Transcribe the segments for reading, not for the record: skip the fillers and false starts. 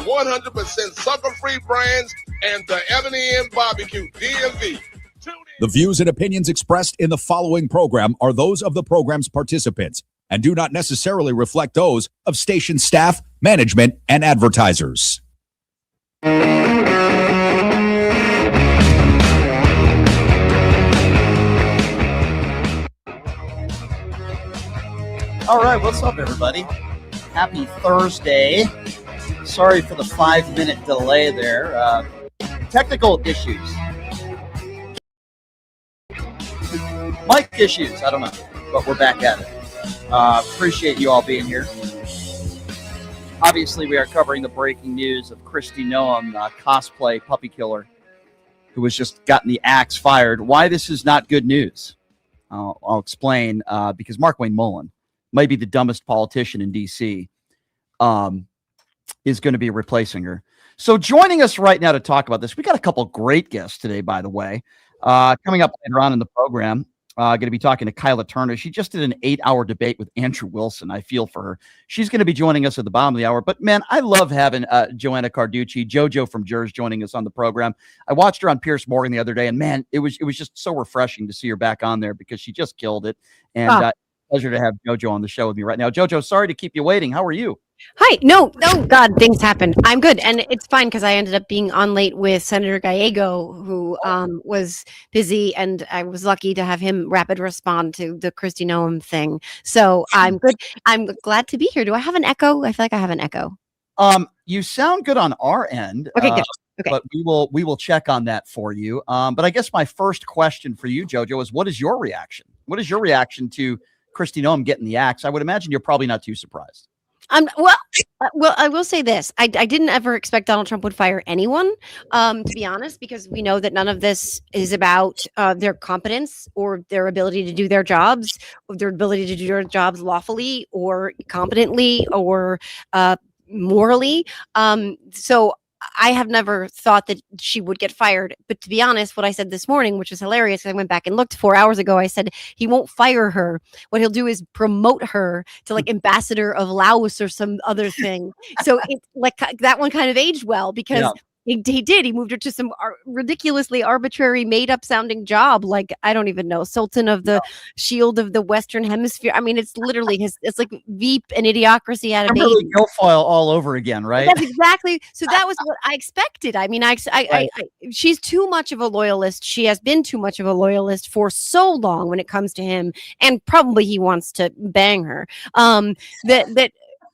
100% sucker-free brands, and the Ebony and Barbecue, DMV. The views and opinions expressed in the following program are those of the program's participants and do not necessarily reflect those of station staff, management, and advertisers. All right, what's up, everybody? Happy Thursday. Sorry for the 5-minute delay there. Technical issues. Mic issues, I don't know, but we're back at it. Appreciate you all being here. Obviously, we are covering the breaking news of Kristi Noem, cosplay puppy killer, who has just gotten the axe fired. Why this is not good news, I'll explain, because Markwayne Mullin might be the dumbest politician in D.C., is going to be replacing her. So joining us right now to talk about this, we got a couple great guests today, by the way. Coming up later on in the program, going to be talking to Kyla Turner. She just did an 8-hour debate with Andrew Wilson. I feel for her. She's going to be joining us at the bottom of the hour. But, man, I love having Joanna Carducci, JoJo from Jers, joining us on the program. I watched her on Piers Morgan the other day, and, man, it was just so refreshing to see her back on there because she just killed it. And pleasure to have JoJo on the show with me right now. JoJo, sorry to keep you waiting. How are you? Hi. No, God, things happen. I'm good. And it's fine because I ended up being on late with Senator Gallego, who was busy, and I was lucky to have him rapid respond to the Kristi Noem thing. So I'm good. I'm glad to be here. Do I have an echo? I feel like I have an echo. You sound good on our end. Okay, good. Okay. But we will check on that for you. But I guess my first question for you, JoJo, is what is your reaction? What is your reaction to Kristi Noem getting the axe? I would imagine you're probably not too surprised. Well, I will say this. I didn't ever expect Donald Trump would fire anyone, to be honest, because we know that none of this is about their competence or their ability to do their jobs, or their ability to do their jobs lawfully or competently or morally. So I have never thought that she would get fired. But to be honest, what I said this morning, which was hilarious, I went back and looked 4 hours ago. I said he won't fire her. What he'll do is promote her to like ambassador of Laos or some other thing. So it's like that one kind of aged well because he did. He moved her to some ridiculously arbitrary, made-up sounding job, like I don't even know, Sultan of the Shield of the Western Hemisphere. I mean, it's literally it's like Veep and Idiocracy at a baby. Guilfoyle all over again, right? That's exactly. So that was what I expected. I mean, she's too much of a loyalist. She has been too much of a loyalist for so long when it comes to him, and probably he wants to bang her. That.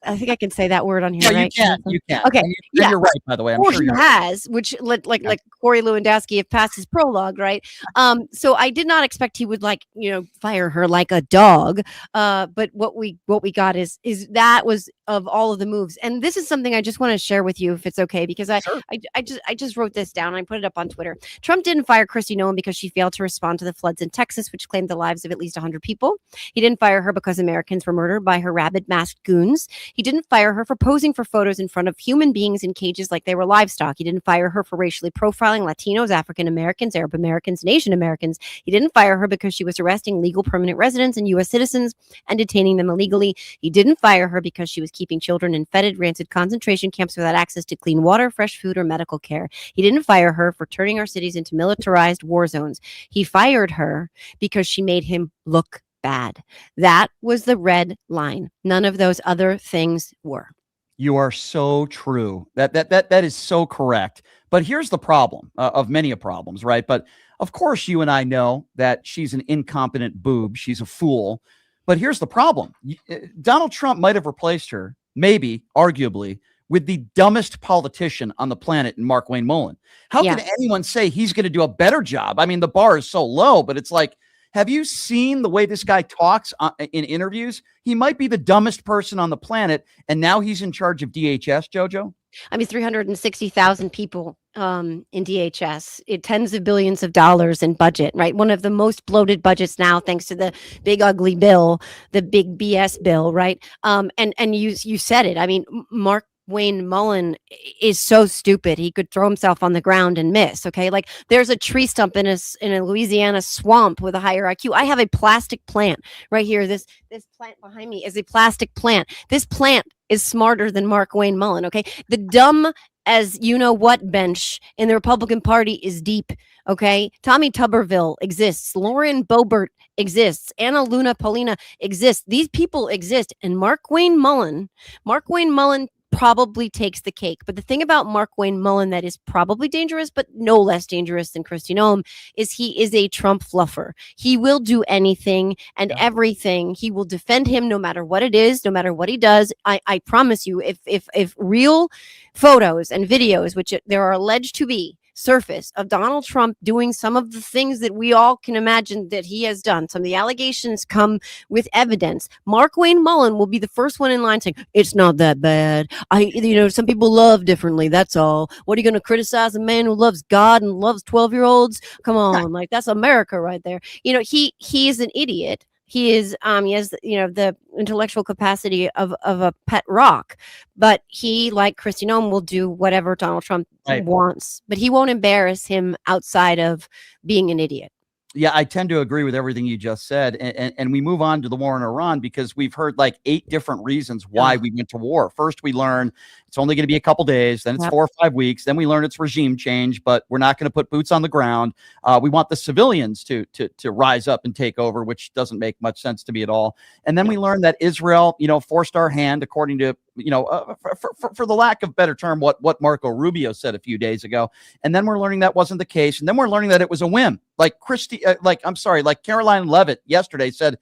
I think I can say that word on here, right? You can. Okay. You're right, by the way. I'm sure he has, which like Corey Lewandowski have passed his prologue, right? So I did not expect he would fire her like a dog. But what we got is that was of all of the moves. And this is something I just want to share with you if it's okay, because I just wrote this down and I put it up on Twitter. Trump didn't fire Kristi Noem because she failed to respond to the floods in Texas, which claimed the lives of at least 100 people. He didn't fire her because Americans were murdered by her rabid masked goons. He didn't fire her for posing for photos in front of human beings in cages like they were livestock. He didn't fire her for racially profiling Latinos, African Americans, Arab Americans, and Asian Americans. He didn't fire her because she was arresting legal permanent residents and U.S. citizens and detaining them illegally. He didn't fire her because she was keeping children in fetid, rancid concentration camps without access to clean water, fresh food, or medical care. He didn't fire her for turning our cities into militarized war zones. He fired her because she made him look bad. That was the red line. None of those other things were. You are so true. That is so correct. But here's the problem of many problems, right? But of course, you and I know that she's an incompetent boob. She's a fool. But here's the problem. Donald Trump might have replaced her, maybe, arguably, with the dumbest politician on the planet in Markwayne Mullin. How can anyone say he's going to do a better job? I mean, the bar is so low, but it's like, have you seen the way this guy talks in interviews? He might be the dumbest person on the planet, and now he's in charge of DHS, JoJo? I mean, 360,000 people in DHS, tens of billions of dollars in budget, right? One of the most bloated budgets now, thanks to the big ugly bill, the big BS bill, right? And you said it. I mean, Mark Wayne Mullen is so stupid he could throw himself on the ground and miss. Okay, like there's a tree stump in a Louisiana swamp with a higher IQ. I have a plastic plant right here. This plant behind me is a plastic plant. This plant is smarter than Mark Wayne Mullen. Okay, the dumb as you know what bench in the Republican Party is deep. Okay, Tommy Tuberville exists. Lauren Boebert exists. Anna Luna Polina exists. These people exist, and Mark Wayne Mullen probably takes the cake. But the thing about Mark Wayne Mullen that is probably dangerous, but no less dangerous than Kristi Noem, is he is a Trump fluffer. He will do anything and everything. He will defend him no matter what it is, no matter what he does. I promise you, if real photos and videos, which there are alleged to be, surface of Donald Trump doing some of the things that we all can imagine that he has done, some of the allegations come with evidence, Mark Wayne Mullen will be the first one in line saying, it's not that bad. Some people love differently. That's all. What are you going to criticize a man who loves God and loves 12-year-olds? Come on. Like, that's America right there. He is an idiot. He has the intellectual capacity of a pet rock, but he, like Kristi Noem, will do whatever Donald Trump wants, but he won't embarrass him outside of being an idiot. Yeah, I tend to agree with everything you just said. And we move on to the war in Iran because we've heard like 8 different reasons why we went to war. First, we learn it's only going to be a couple days. Then it's 4 or 5 weeks. Then we learn it's regime change, but we're not going to put boots on the ground. We want the civilians to rise up and take over, which doesn't make much sense to me at all. And then we learn that Israel, forced our hand, according to, for the lack of better term, what Marco Rubio said a few days ago. And then we're learning that wasn't the case. And then we're learning that it was a whim. Like like Caroline Leavitt yesterday said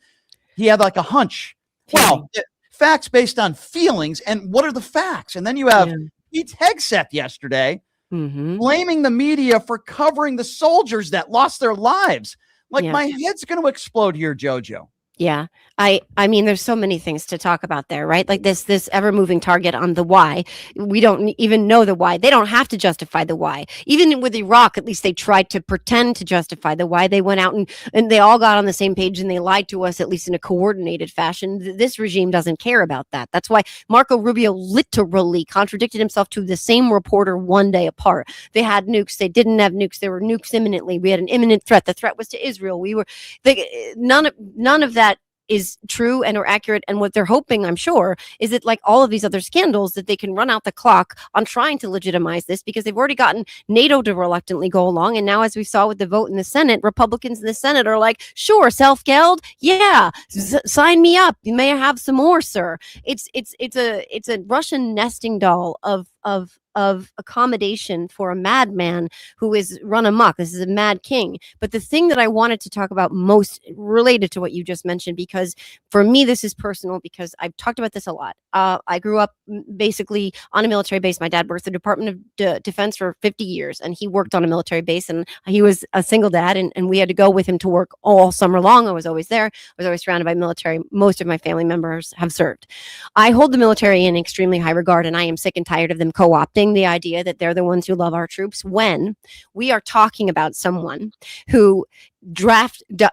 he had like a hunch. Well, facts based on feelings. And what are the facts? And then you have Pete Hegseth yesterday blaming the media for covering the soldiers that lost their lives. Like my head's going to explode here, JoJo. Yeah. I mean, there's so many things to talk about there, right? Like this ever moving target on the why. We don't even know the why. They don't have to justify the why. Even with Iraq, at least they tried to pretend to justify the why. They went out and they all got on the same page and they lied to us, at least in a coordinated fashion. This regime doesn't care about that. That's why Marco Rubio literally contradicted himself to the same reporter one day apart. They had nukes. They didn't have nukes. There were nukes imminently. We had an imminent threat. The threat was to Israel. None of that is true and or accurate. And what they're hoping, I'm sure, is that like all of these other scandals, that they can run out the clock on trying to legitimize this, because they've already gotten NATO to reluctantly go along. And now, as we saw with the vote in the Senate, Republicans in the Senate are like, sure, self-geld. Yeah, sign me up. You may have some more, sir. It's a Russian nesting doll of accommodation for a madman who is run amok. This is a mad king. But the thing that I wanted to talk about most related to what you just mentioned, because for me, this is personal, because I've talked about this a lot. I grew up basically on a military base. My dad worked at the Department of Defense for 50 years, and he worked on a military base, and he was a single dad, and we had to go with him to work all summer long. I was always there. I was always surrounded by military. Most of my family members have served. I hold the military in extremely high regard, and I am sick and tired of them co-opting the idea that they're the ones who love our troops, when we are talking about someone who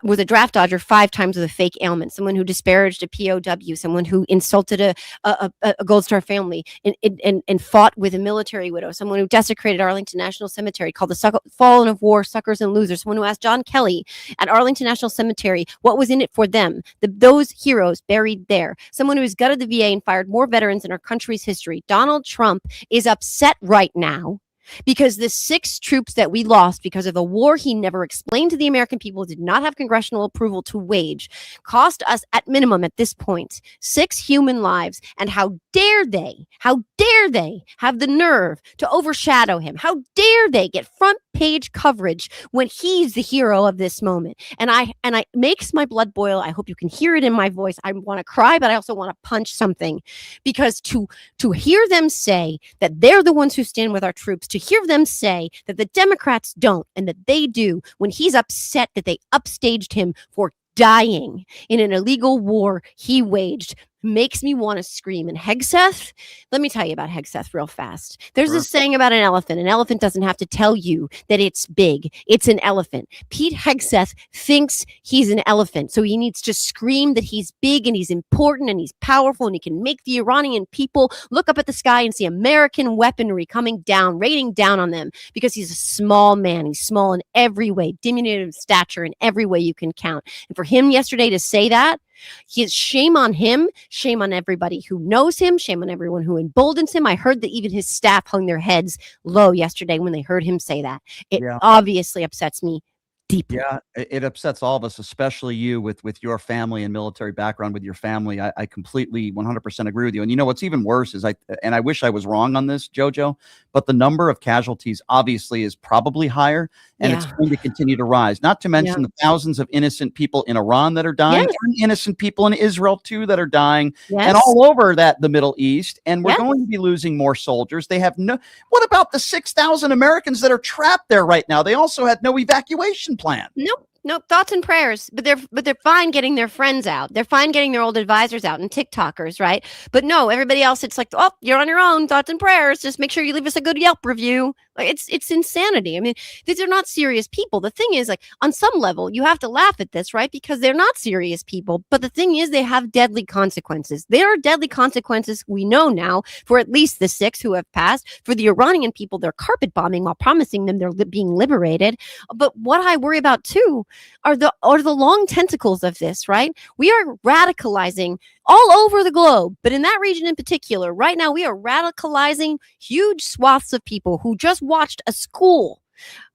was a draft dodger 5 times with a fake ailment, someone who disparaged a POW, someone who insulted a Gold Star family and fought with a military widow, someone who desecrated Arlington National Cemetery, called the fallen of war suckers and losers, someone who asked John Kelly at Arlington National Cemetery what was in it for them, those heroes buried there, someone who has gutted the VA and fired more veterans in our country's history. Donald Trump is upset right now because the 6 troops that we lost because of a war he never explained to the American people, did not have congressional approval to wage, cost us at minimum at this point 6 human lives. And how dare they have the nerve to overshadow him? How dare they get front page coverage when he's the hero of this moment? And I makes my blood boil. I hope you can hear it in my voice. I want to cry, but I also want to punch something, because to hear them say that they're the ones who stand with our troops, to hear them say that the Democrats don't and that they do, when he's upset that they upstaged him for dying in an illegal war he waged makes me want to scream. And Hegseth, let me tell you about Hegseth real fast. There's this saying about an elephant. An elephant doesn't have to tell you that it's big. It's an elephant. Pete Hegseth thinks he's an elephant. So he needs to scream that he's big and he's important and he's powerful and he can make the Iranian people look up at the sky and see American weaponry coming down, raining down on them, because he's a small man. He's small in every way, diminutive stature in every way you can count. And for him yesterday to say that, shame on him, shame on everybody who knows him, shame on everyone who emboldens him. I heard that even his staff hung their heads low yesterday when they heard him say that. It obviously upsets me deeply. Yeah, it upsets all of us, especially you with your family and military background with your family. I completely 100% agree with you. And you know what's even worse is I wish I was wrong on this, JoJo, but the number of casualties obviously is probably higher, and it's going to continue to rise. Not to mention the thousands of innocent people in Iran that are dying, and innocent people in Israel too that are dying, and all over the Middle East. And we're going to be losing more soldiers. They have no. What about the 6,000 Americans that are trapped there right now? They also had no evacuation plan. Nope. Thoughts and prayers, but they're fine getting their friends out. They're fine getting their old advisors out and TikTokers, right? But no, everybody else, it's like, oh, you're on your own. Thoughts and prayers. Just make sure you leave us a good Yelp review. Like, it's insanity. I mean, these are not serious people. The thing is, like, on some level, you have to laugh at this, right? Because they're not serious people. But the thing is, they have deadly consequences. There are deadly consequences, we know now, for at least the 6 who have passed. For the Iranian people, they're carpet bombing while promising them they're being liberated. But what I worry about too are the long tentacles of this, right? We are radicalizing all over the globe, but in that region in particular, right now, we are radicalizing huge swaths of people who just watched a school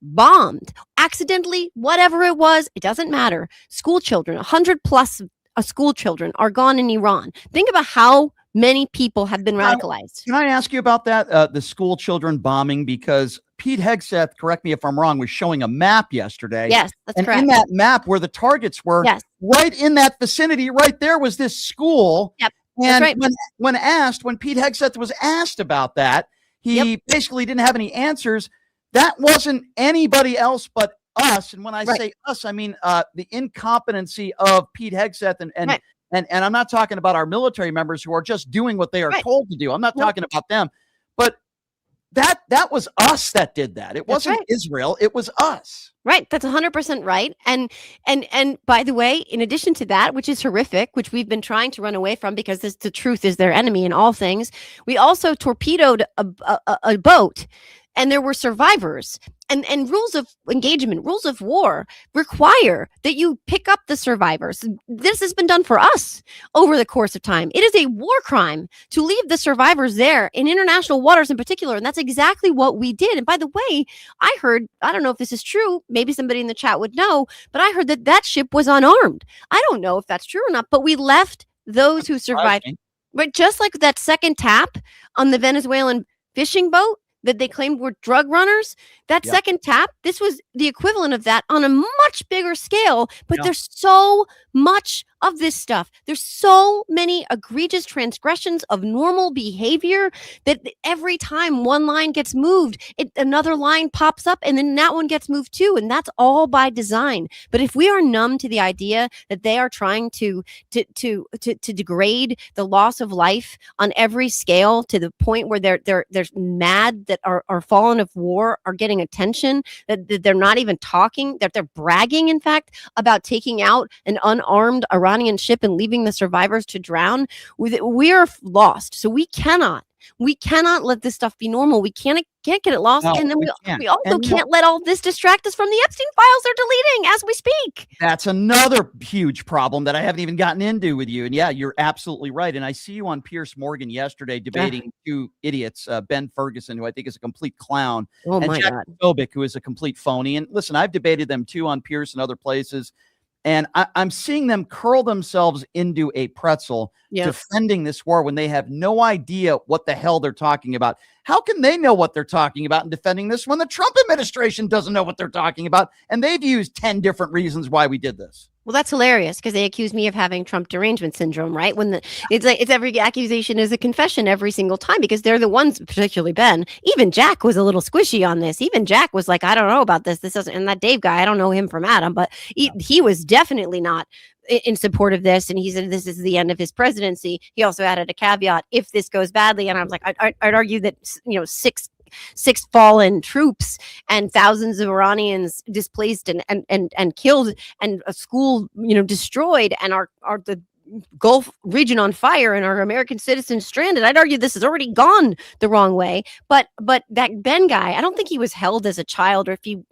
bombed, accidentally, whatever it was, it doesn't matter. School children, 100 plus school children are gone in Iran. Think about how many people have been radicalized. Can I ask you about that, the school children bombing? Because Pete Hegseth, correct me if I'm wrong, was showing a map yesterday. Yes, that's correct. In that map where the targets were, right in that vicinity, right there was this school. Yep. And right. when Pete Hegseth was asked about that, he basically didn't have any answers. That wasn't anybody else but us. And when I say us, I mean the incompetency of Pete Hegseth and I'm not talking about our military members who are just doing what they are told to do. I'm not talking about them, but that was us that did that. It wasn't Israel. It was us. Right. That's 100% right. And by the way, in addition to that, which is horrific, which we've been trying to run away from because the truth is their enemy in all things, we also torpedoed a boat, and there were survivors. And rules of engagement, rules of war require that you pick up the survivors. This has been done for us over the course of time. It is a war crime to leave the survivors there in international waters in particular. And that's exactly what we did. And by the way, I heard, I don't know if this is true, maybe somebody in the chat would know, but I heard that ship was unarmed. I don't know if that's true or not, but we left those who survived. But just like that second tap on the Venezuelan fishing boat that they claimed were drug runners, that second tap, this was the equivalent of that on a much bigger scale. But there's so much of this stuff. There's so many egregious transgressions of normal behavior that every time one line gets moved, another line pops up, and then that one gets moved too. And that's all by design. But if we are numb to the idea that they are trying to degrade the loss of life on every scale to the point where they're mad that our fallen of war are getting attention, that they're not even talking, that they're bragging, in fact, about taking out an unarmed Iranian ship and leaving the survivors to drown, we are lost. So we cannot let this stuff be normal. We can't get it lost. And then we also can't let all this distract us from the Epstein files they're deleting as we speak. That's another huge problem that I haven't even gotten into with you. And yeah, you're absolutely right. And I see you on Piers Morgan yesterday debating two idiots, Ben Ferguson, who I think is a complete clown, and Jack Posobiec, who is a complete phony. And listen, I've debated them too on Piers and other places. And I'm seeing them curl themselves into a pretzel defending this war when they have no idea what the hell they're talking about. How can they know what they're talking about in defending this when the Trump administration doesn't know what they're talking about? And they've used 10 different reasons why we did this. Well, that's hilarious because they accuse me of having Trump derangement syndrome, right? When it's every accusation is a confession every single time, because they're the ones, particularly Ben. Even Jack was a little squishy on this. Even Jack was like, I don't know about this. This doesn't, and that Dave guy, I don't know him from Adam, but he was definitely not in support of this, and he said this is the end of his presidency. He also added a caveat: if this goes badly. And I was like, I'd argue that six fallen troops and thousands of Iranians displaced and killed, and a school destroyed, and are the Gulf region on fire, and our American citizens stranded. I'd argue this has already gone the wrong way. But that Ben guy, I don't think he was held as a child, or if he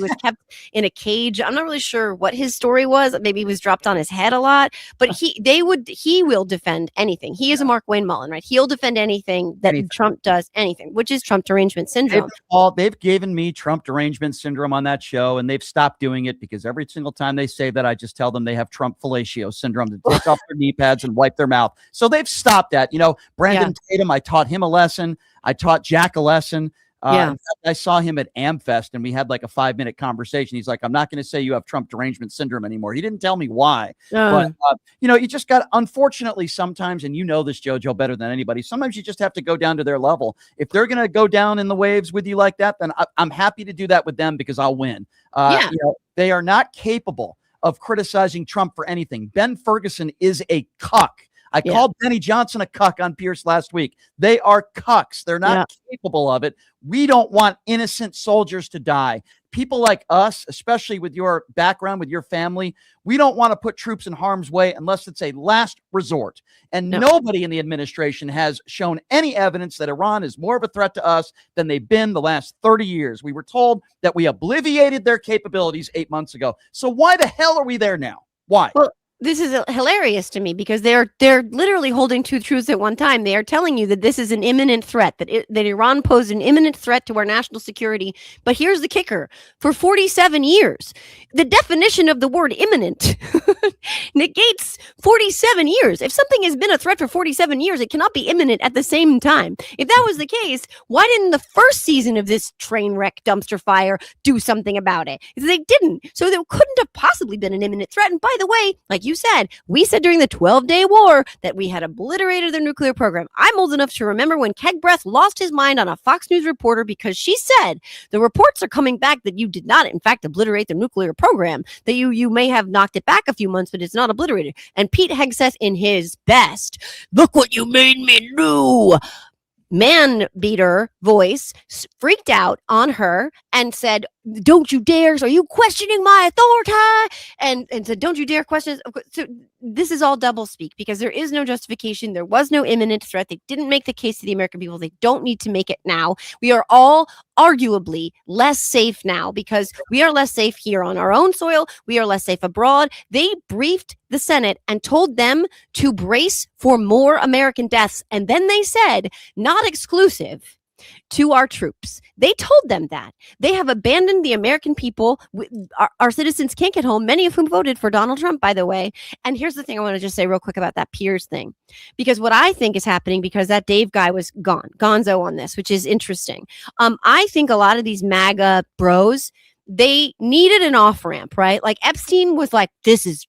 was kept in a cage. I'm not really sure what his story was. Maybe he was dropped on his head a lot. But he will defend anything. He is a Mark Wayne Mullen, right? He'll defend anything that Trump does, anything, which is Trump derangement syndrome. They've given me Trump derangement syndrome on that show, and they've stopped doing it because every single time they say that, I just tell them they have Trump fellatio syndrome. To take off their knee pads and wipe their mouth. So they've stopped that. Brandon Tatum, I taught him a lesson. I taught Jack a lesson. In fact, I saw him at AmFest, and we had like a 5-minute conversation. He's like, I'm not going to say you have Trump derangement syndrome anymore. He didn't tell me why. But, you just got, unfortunately, sometimes, and this, JoJo, better than anybody, sometimes you just have to go down to their level. If they're going to go down in the waves with you like that, then I'm happy to do that with them because I'll win. They are not capable of criticizing Trump for anything. Ben Ferguson is a cuck. I called Benny Johnson a cuck on Pierce last week. They are cucks. They're not capable of it. We don't want innocent soldiers to die. People like us, especially with your background, with your family, we don't want to put troops in harm's way unless it's a last resort. And nobody in the administration has shown any evidence that Iran is more of a threat to us than they've been the last 30 years. We were told that we obliterated their capabilities 8 months ago. So why the hell are we there now? Why? Well, this is hilarious to me because they're literally holding two truths at one time. They are telling you that this is an imminent threat, that Iran posed an imminent threat to our national security. But here's the kicker. For 47 years, the definition of the word imminent negates 47 years. If something has been a threat for 47 years, it cannot be imminent at the same time. If that was the case, why didn't the first season of this train wreck dumpster fire do something about it? They didn't. So there couldn't have possibly been an imminent threat. And by the way, like you said, we said during the 12-day war that we had obliterated their nuclear program. I'm old enough to remember when Kegbreath lost his mind on a Fox News reporter because she said the reports are coming back that you did not, in fact, obliterate the nuclear program, that you may have knocked it back a few months, but it's not obliterated. And Pete Hegseth, in his best, look what you made me do, man beater voice, freaked out on her and said, don't you dare, are you questioning my authority? And said, don't you dare question. So this is all double speak because there is no justification. There was no imminent threat. They didn't make the case to the American people. They don't need to make it now. We are all arguably less safe now because we are less safe here on our own soil. We are less safe abroad. They briefed the Senate and told them to brace for more American deaths. And then they said, not exclusive to our troops. They told them that. They have abandoned the American people. Our citizens can't get home, many of whom voted for Donald Trump, by the way. And here's the thing I want to just say real quick about that Piers thing. Because what I think is happening, because that Dave guy was gonzo on this, which is interesting. I think a lot of these MAGA bros, they needed an off-ramp, right? Like Epstein was like, this is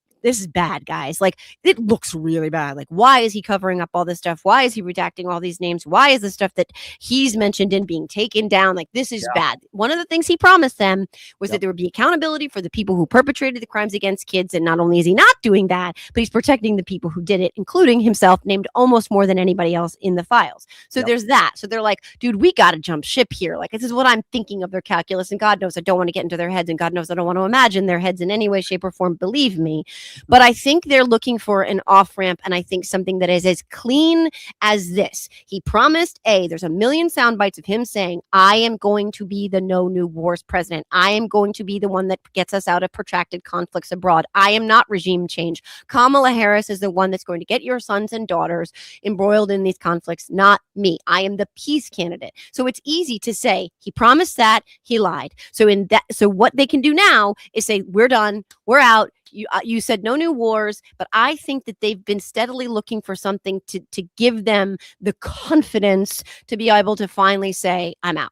bad, guys. Like, it looks really bad. Like, why is he covering up all this stuff? Why is he redacting all these names? Why is the stuff that he's mentioned in being taken down? Like, this is bad. One of the things he promised them was that there would be accountability for the people who perpetrated the crimes against kids. And not only is he not doing that, but he's protecting the people who did it, including himself, named almost more than anybody else in the files. So there's that. So they're like, dude, we got to jump ship here. Like, this is what I'm thinking of their calculus. And God knows I don't want to get into their heads. And God knows I don't want to imagine their heads in any way, shape, or form. Believe me. But I think they're looking for an off-ramp, and I think something that is as clean as this. He promised, there's a million sound bites of him saying, I am going to be the no new wars president. I am going to be the one that gets us out of protracted conflicts abroad. I am not regime change. Kamala Harris is the one that's going to get your sons and daughters embroiled in these conflicts, not me. I am the peace candidate. So it's easy to say he promised that, he lied. So what they can do now is say, we're done, we're out. You said no new wars, but I think that they've been steadily looking for something to give them the confidence to be able to finally say, I'm out.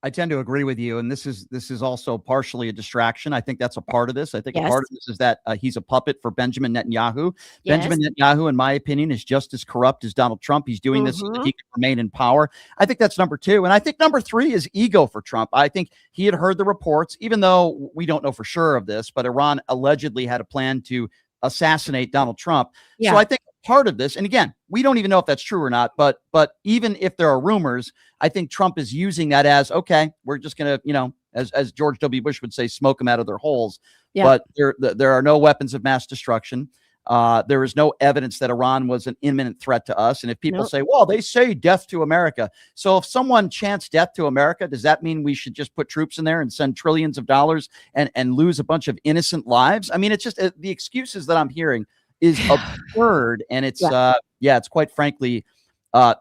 I tend to agree with you. And this is also partially a distraction. I think that's a part of this. I think a part of this is that he's a puppet for Benjamin Netanyahu. Yes. Benjamin Netanyahu, in my opinion, is just as corrupt as Donald Trump. He's doing this so that he can remain in power. I think that's number two. And I think number three is ego for Trump. I think he had heard the reports, even though we don't know for sure of this, but Iran allegedly had a plan to assassinate Donald Trump. Yeah. So I think part of this, and again, we don't even know if that's true or not, but even if there are rumors, I think Trump is using that as, okay, we're just going to, as George W. Bush would say, smoke them out of their holes. Yeah. But there are no weapons of mass destruction. There is no evidence that Iran was an imminent threat to us. And if people say, well, they say death to America. So if someone chants death to America, does that mean we should just put troops in there and send trillions of dollars and lose a bunch of innocent lives? I mean, it's just the excuses that I'm hearing is absurd. And it's, it's quite frankly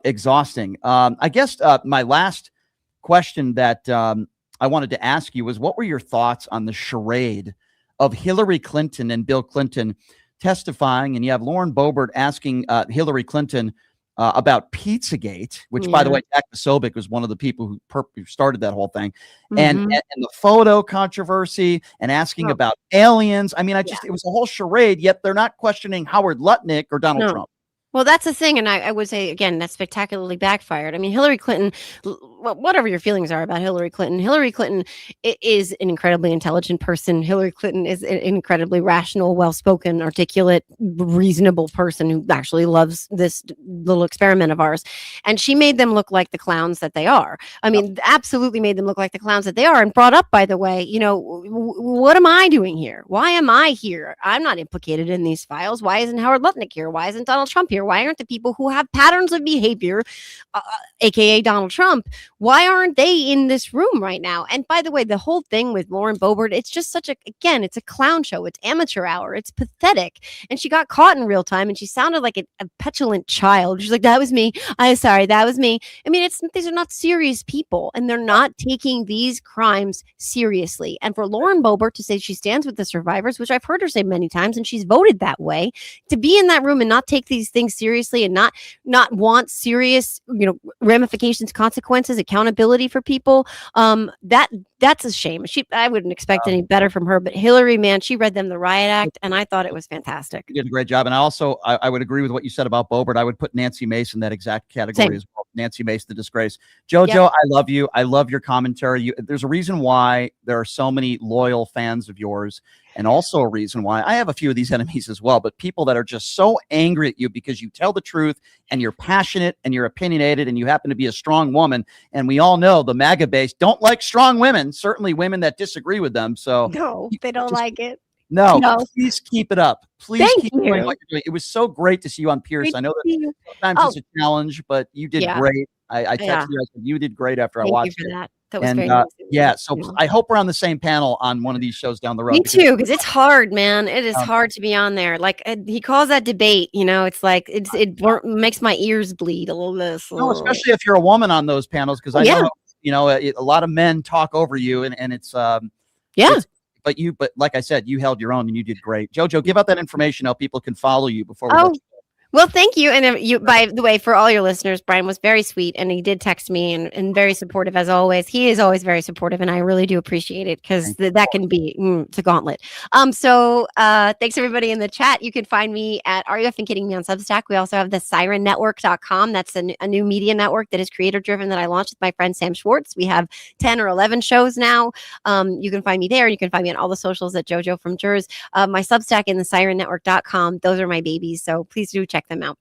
exhausting. I guess my last question that I wanted to ask you was, what were your thoughts on the charade of Hillary Clinton and Bill Clinton testifying, and you have Lauren Boebert asking Hillary Clinton about Pizzagate, which, by the way, Jack Posobiec was one of the people who started that whole thing, and the photo controversy, and asking about aliens. I mean, it was a whole charade, yet they're not questioning Howard Lutnick or Donald Trump. Well, that's the thing. And I would say, again, that spectacularly backfired. I mean, Hillary Clinton, whatever your feelings are about Hillary Clinton is an incredibly intelligent person. Hillary Clinton is an incredibly rational, well-spoken, articulate, reasonable person who actually loves this little experiment of ours. And she made them look like the clowns that they are. I mean, absolutely made them look like the clowns that they are. And brought up, by the way, what am I doing here? Why am I here? I'm not implicated in these files. Why isn't Howard Lutnick here? Why isn't Donald Trump here? Why aren't the people who have patterns of behavior, aka Donald Trump, why aren't they in this room right now? And by the way, the whole thing with Lauren Boebert, it's just it's a clown show. It's amateur hour. It's pathetic. And she got caught in real time, and she sounded like a petulant child. She's like, that was me. I'm sorry. That was me. I mean, these are not serious people, and they're not taking these crimes seriously. And for Lauren Boebert to say she stands with the survivors, which I've heard her say many times, and she's voted that way, to be in that room and not take these things seriously and not want serious, ramifications, consequences, accountability for people, that's a shame. I wouldn't expect any better from her, but Hillary, man, she read them the riot act, and I thought it was fantastic. You did a great job. And I would agree with what you said about Boebert. I would put Nancy Mace in that exact category as well. Nancy Mace, the disgrace. JoJo, I love you. I love your commentary. There's a reason why there are so many loyal fans of yours, and also a reason why I have a few of these enemies as well, but people that are just so angry at you because you tell the truth and you're passionate and you're opinionated and you happen to be a strong woman. And we all know the MAGA base don't like strong women, certainly women that disagree with them. So no, they don't like it. No, please keep it up. Please keep doing what you're doing. It was so great to see you on Pierce. I know that sometimes it's a challenge, but you did great. I texted you. I said you did great after I watched it. That was very nice. So I hope we're on the same panel on one of these shows down the road. Me too, because it's hard, man. It is hard to be on there. Like he calls that debate, it's like it makes my ears bleed a little bit. No, especially if you're a woman on those panels, because I know, a lot of men talk over you, and it's But like I said, you held your own and you did great. JoJo, give out that information how people can follow you before we let you go. Well, thank you. And by the way, for all your listeners, Brian was very sweet, and he did text me and very supportive as always. He is always very supportive, and I really do appreciate it, because that can be it's a gauntlet. So thanks everybody in the chat. You can find me at Are You Effing Kidding Me on Substack. We also have the SirenNetwork.com. That's a new media network that is creator driven that I launched with my friend Sam Schwartz. We have 10 or 11 shows now. You can find me there. You can find me on all the socials at JoJo from Jers. My Substack in the SirenNetwork.com. Those are my babies. So please do check them out.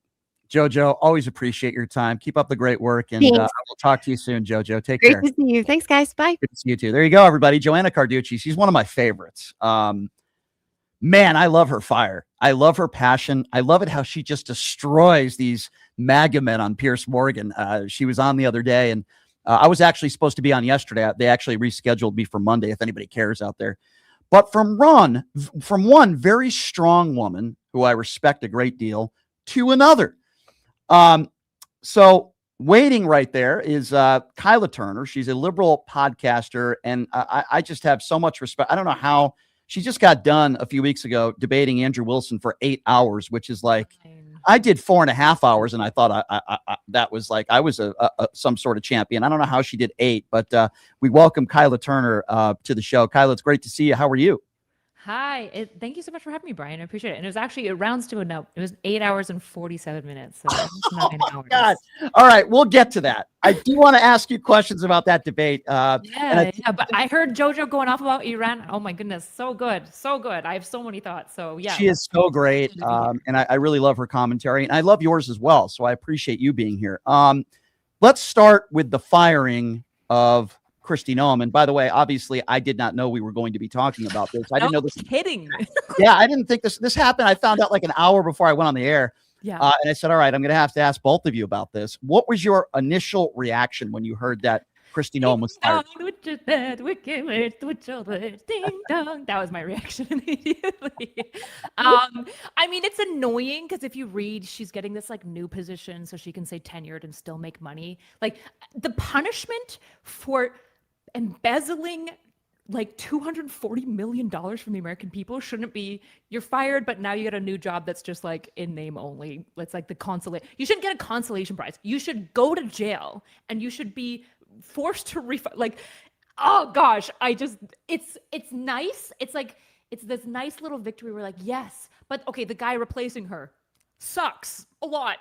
JoJo, always appreciate your time. Keep up the great work, and we'll talk to you soon, JoJo. Take care. Great to see you. Thanks, guys. Bye. Good to see you too. There you go, everybody. Joanna Carducci. She's one of my favorites. Man, I love her fire. I love her passion. I love it how she just destroys these MAGA men on Piers Morgan. She was on the other day, and I was actually supposed to be on yesterday. They actually rescheduled me for Monday, if anybody cares out there. But from one very strong woman who I respect a great deal to another. So waiting right there is Kyla Turner. She's a liberal podcaster, and I just have so much respect. I don't know how she just got done a few weeks ago debating Andrew Wilson for 8 hours, which is like, I did 4.5 hours, and I thought that was like I was some sort of champion. I don't know how she did 8, but we welcome Kyla Turner to the show. Kyla, it's great to see you. How are you? Hi. Thank you so much for having me, Brian. I appreciate it. And it rounds to a no. It was 8 hours and 47 minutes. So almost 9 Oh hours. my God. All right, we'll get to that. I do want to ask you questions about that debate. Yeah, but I heard JoJo going off about Iran. Oh my goodness, so good, so good. I have so many thoughts. So yeah, she is so great, to be here. and I really love her commentary, and I love yours as well. So I appreciate you being here. Let's start with the firing of Kristi Noem. And by the way, obviously, I did not know we were going to be talking about this. I didn't know this. Kidding. Yeah, I didn't think this happened. I found out like an hour before I went on the air. Yeah. And I said, all right, I'm going to have to ask both of you about this. What was your initial reaction when you heard that Kristi Noem was fired? That was my reaction immediately. I mean, it's annoying because if you read, she's getting this like new position so she can say tenured and still make money. Like the punishment for embezzling like $240 million from the American people shouldn't be you're fired, but now you get a new job that's just like in name only. It's like the consolation. You shouldn't get a consolation prize. You should go to jail and you should be forced to refund. Like, oh gosh, it's nice. It's like it's this nice little victory. We're like, yes, but okay, the guy replacing her sucks a lot.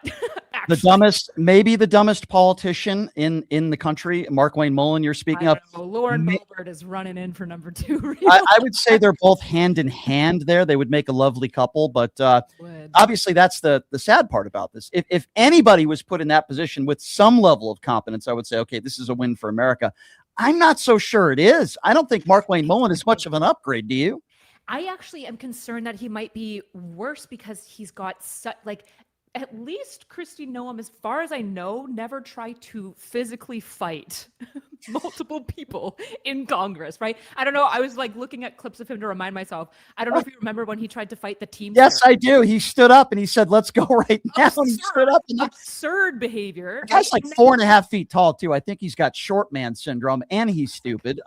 Maybe the dumbest politician in the country, Mark Wayne Mullen. You're speaking of. Lauren Boebert is running in for number 2. I would say they're both hand in hand there. They would make a lovely couple, but obviously that's the sad part about this. If anybody was put in that position with some level of competence, I would say, okay, this is a win for America. I'm not so sure it is. I don't think Mark Wayne Mullen is much of an upgrade. Do you? I actually am concerned that he might be worse because he's got at least Kristi Noem, as far as I know, never tried to physically fight multiple people in Congress, right? I don't know. I was like looking at clips of him to remind myself. I don't know if you remember when he tried to fight the team. Yes, I do. He stood up and he said, let's go right now. And he stood up. And absurd behavior. The guy's like 4.5 feet tall, too. I think he's got short man syndrome and he's stupid.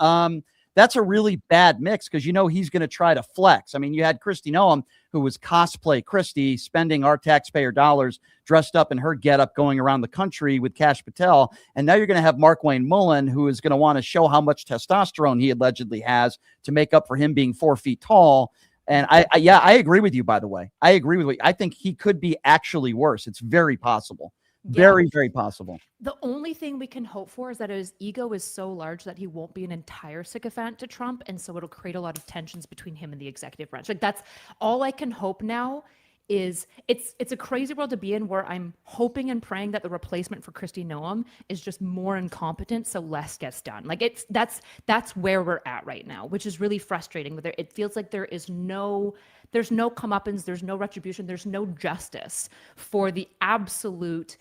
That's a really bad mix because, he's going to try to flex. I mean, you had Kristi Noem, who was cosplay Kristi, spending our taxpayer dollars dressed up in her getup going around the country with Kash Patel. And now you're going to have Mark Wayne Mullen, who is going to want to show how much testosterone he allegedly has to make up for him being 4 feet tall. And I agree with you, by the way. I agree with you. I think he could be actually worse. It's very possible. Very, very possible. The only thing we can hope for is that his ego is so large that he won't be an entire sycophant to Trump. And so it'll create a lot of tensions between him and the executive branch. Like that's all I can hope now is it's a crazy world to be in where I'm hoping and praying that the replacement for Kristi Noem is just more incompetent so less gets done. Like that's where we're at right now, which is really frustrating. It feels like there's no comeuppance, there's no retribution, there's no justice for the absolute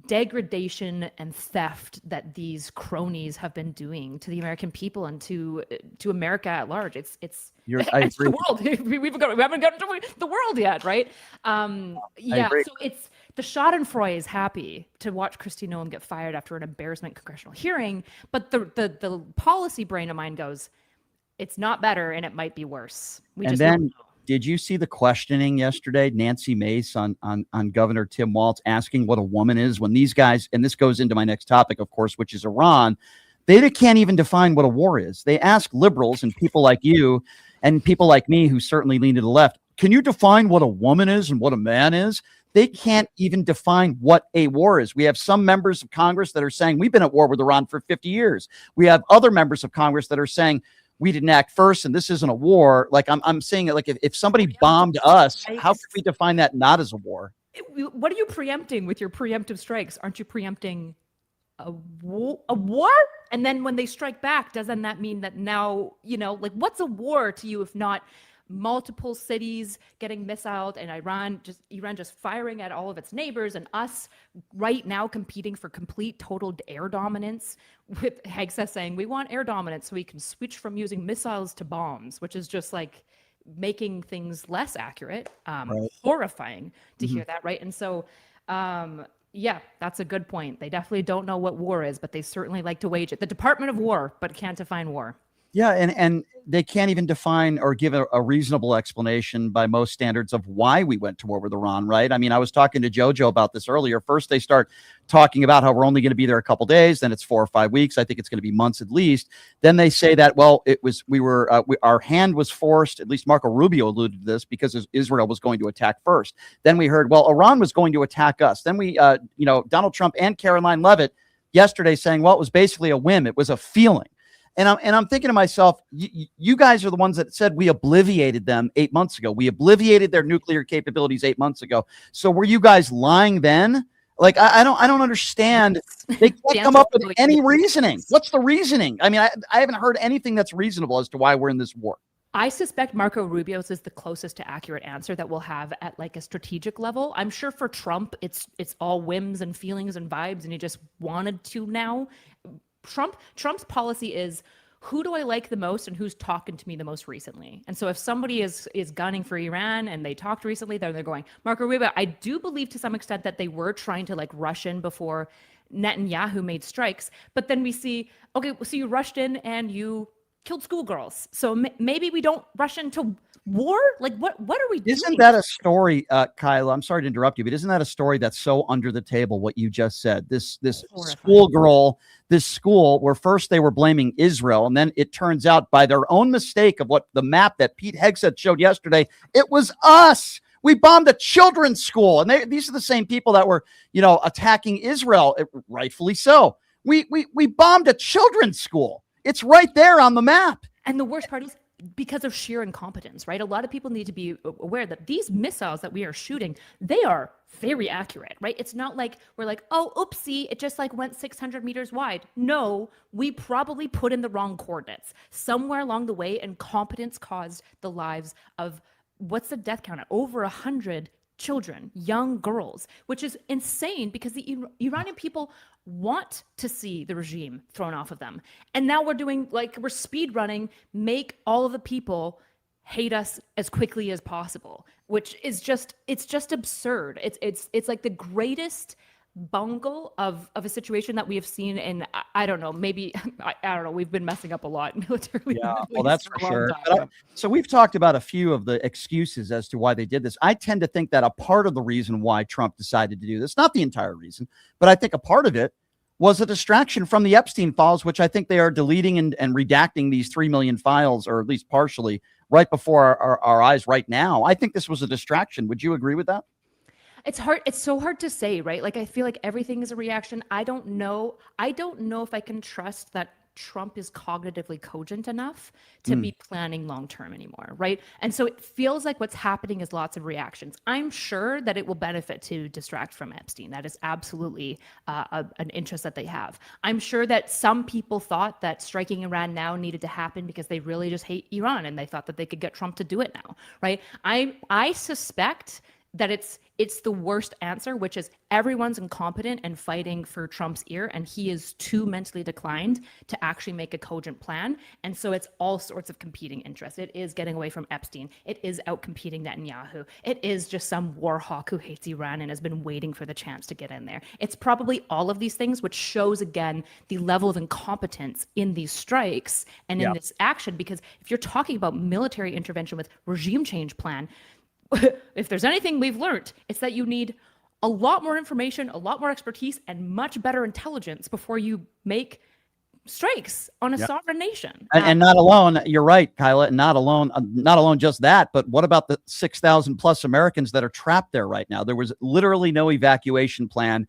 degradation and theft that these cronies have been doing to the American people and to America at large. It's the world. We haven't gotten to the world yet, right? So it's the Schadenfreude is happy to watch Kristi Noem get fired after an embarrassment congressional hearing, but the policy brain of mine goes, it's not better and it might be worse. Did you see the questioning yesterday, Nancy Mace on Governor Tim Walz asking what a woman is when these guys, and this goes into my next topic, of course, which is Iran, they can't even define what a war is. They ask liberals and people like you and people like me who certainly lean to the left, can you define what a woman is and what a man is? They can't even define what a war is. We have some members of Congress that are saying we've been at war with Iran for 50 years. We have other members of Congress that are saying we didn't act first and this isn't a war. Like I'm saying it like if somebody bombed us, how could we define that not as a war? What are you preempting with your preemptive strikes? Aren't you preempting a war? And then when they strike back, doesn't that mean that now, like what's a war to you if not multiple cities getting missiles and Iran just firing at all of its neighbors and us right now competing for complete total air dominance with Hegseth saying we want air dominance so we can switch from using missiles to bombs, which is just like making things less accurate. Right. Horrifying to hear that, right? And so yeah, that's a good point. They definitely don't know what war is, but they certainly like to wage it. The Department of War, but can't define war. Yeah, and they can't even define or give a reasonable explanation by most standards of why we went to war with Iran, right? I mean, I was talking to JoJo about this earlier. First, they start talking about how we're only going to be there a couple days, then it's 4 or 5 weeks. I think it's going to be months at least. Then they say that, well, our hand was forced, at least Marco Rubio alluded to this, because Israel was going to attack first. Then we heard, well, Iran was going to attack us. Then we, Donald Trump and Caroline Leavitt yesterday saying, well, it was basically a whim. It was a feeling. And I'm thinking to myself, you guys are the ones that said we obliviated them 8 months ago. We obliviated their nuclear capabilities 8 months ago. So were you guys lying then? Like, I don't understand. They can't come up with any reasoning. What's the reasoning? I mean, I haven't heard anything that's reasonable as to why we're in this war. I suspect Marco Rubio's is the closest to accurate answer that we'll have at like a strategic level. I'm sure for Trump, it's all whims and feelings and vibes, and he just wanted to now. Trump's policy is, who do I like the most and who's talking to me the most recently? And so if somebody is gunning for Iran and they talked recently, then they're going, Marco Rubio. I do believe to some extent that they were trying to like rush in before Netanyahu made strikes. But then we see, okay, so you rushed in and you killed schoolgirls. So maybe we don't rush into war? Like, what are we doing? Isn't that a story, Kyla? I'm sorry to interrupt you, but isn't that a story that's so under the table, what you just said? This schoolgirl, this school, where first they were blaming Israel, and then it turns out by their own mistake of what the map that Pete Hegseth showed yesterday, it was us. We bombed a children's school, and these are the same people that were, attacking Israel, rightfully so. We bombed a children's school. It's right there on the map. And the worst part is, because of sheer incompetence, right? A lot of people need to be aware that these missiles that we are shooting, they are very accurate, right? It's not like we're like, oh, oopsie, it just like went 600 meters wide. No, we probably put in the wrong coordinates somewhere along the way, incompetence caused the lives of, what's the death count? Over 100 children, young girls, which is insane because the Iranian people want to see the regime thrown off of them. And now we're speed running, make all of the people hate us as quickly as possible, which is it's just absurd. It's like the greatest bungle of a situation that we have seen in, I don't know, maybe, I don't know, we've been messing up a lot militarily. Yeah, well, that's for sure. So we've talked about a few of the excuses as to why they did this. I tend to think that a part of the reason why Trump decided to do this, not the entire reason, but I think a part of it was a distraction from the Epstein files, which I think they are deleting and redacting these 3 million files, or at least partially, right before our eyes right now. I think this was a distraction. Would you agree with that? It's hard. It's so hard to say, right? Like, I feel like everything is a reaction. I don't know if I can trust that Trump is cognitively cogent enough to be planning long-term anymore, right? And so it feels like what's happening is lots of reactions. I'm sure that it will benefit to distract from Epstein. That is absolutely an interest that they have. I'm sure that some people thought that striking Iran now needed to happen because they really just hate Iran and they thought that they could get Trump to do it now, right? I suspect that it's the worst answer, which is everyone's incompetent and fighting for Trump's ear, and he is too mentally declined to actually make a cogent plan. And so it's all sorts of competing interests. It is getting away from Epstein. It is outcompeting Netanyahu. It is just some war hawk who hates Iran and has been waiting for the chance to get in there. It's probably all of these things, which shows again the level of incompetence in these strikes and in this action. Because if you're talking about military intervention with regime change plan, if there's anything we've learned, it's that you need a lot more information, a lot more expertise, and much better intelligence before you make strikes on a sovereign nation. And not alone, you're right, Kyla, not alone just that, but what about the 6,000 plus Americans that are trapped there right now? There was literally no evacuation plan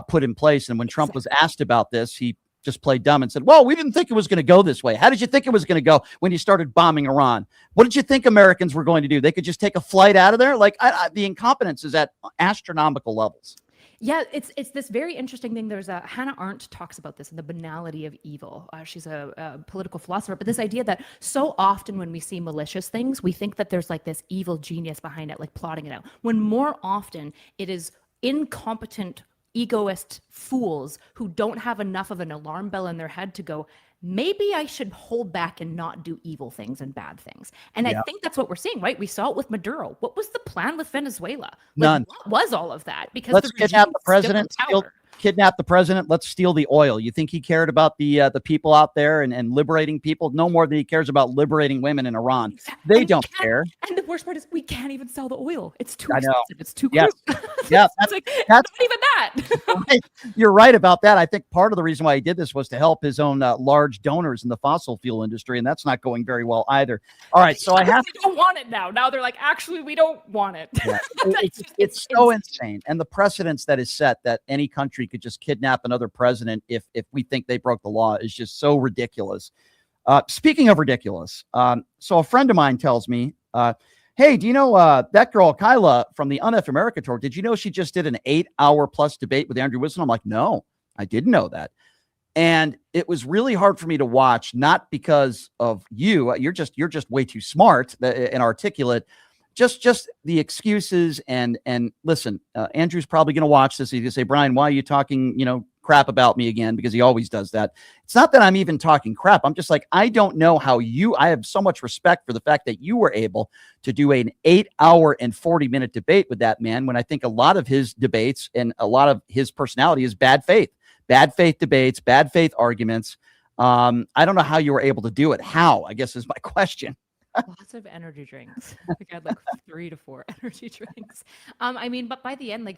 put in place. And when Trump was asked about this, he just played dumb and said, well, we didn't think it was going to go this way. How did you think it was going to go when you started bombing Iran? What did you think Americans were going to do? They could just take a flight out of there? Like, the incompetence is at astronomical levels. Yeah, it's this very interesting thing. There's Hannah Arendt talks about this in The Banality of Evil. She's a political philosopher, but this idea that so often when we see malicious things, we think that there's like this evil genius behind it, like plotting it out, when more often it is incompetent egoist fools who don't have enough of an alarm bell in their head to go, maybe I should hold back and not do evil things and bad things. And I think that's what we're seeing, right? We saw it with Maduro. What was the plan with Venezuela? Like, None. What was all of that? Because let's kidnap the president, kidnap the president. Let's steal the oil. You think he cared about the people out there and liberating people? No more than he cares about liberating women in Iran. They don't care. And the worst part is we can't even sell the oil. It's too I know. expensive. It's too Yes. crude. Yeah, It's like, that's not even that. right. You're right about that. I think part of the reason why he did this was to help his own large donors in the fossil fuel industry, and that's not going very well either. All right, so I have. They don't want it now. Now they're like, actually, we don't want it. Yeah. It's so insane, and the precedence that is set that any country could just kidnap another president if we think they broke the law is just so ridiculous. Speaking of ridiculous, so a friend of mine tells me, hey, do you know that girl Kyla from the Unf America tour? Did you know she just did an 8-hour plus debate with Andrew Wilson? I'm like, no, I didn't know that. And it was really hard for me to watch, not because of you. You're just way too smart and articulate. Just the excuses and listen, Andrew's probably going to watch this. He's going to say, Brian, why are you talking, crap about me again? Because he always does that. It's not that I'm even talking crap. I'm just like, I don't know how I have so much respect for the fact that you were able to do an 8-hour and 40-minute debate with that man, when I think a lot of his debates and a lot of his personality is bad faith debates, bad faith arguments. I don't know how you were able to do it. How, I guess, is my question. Lots of energy drinks. I think I had like 3 to 4 energy drinks. But by the end, like,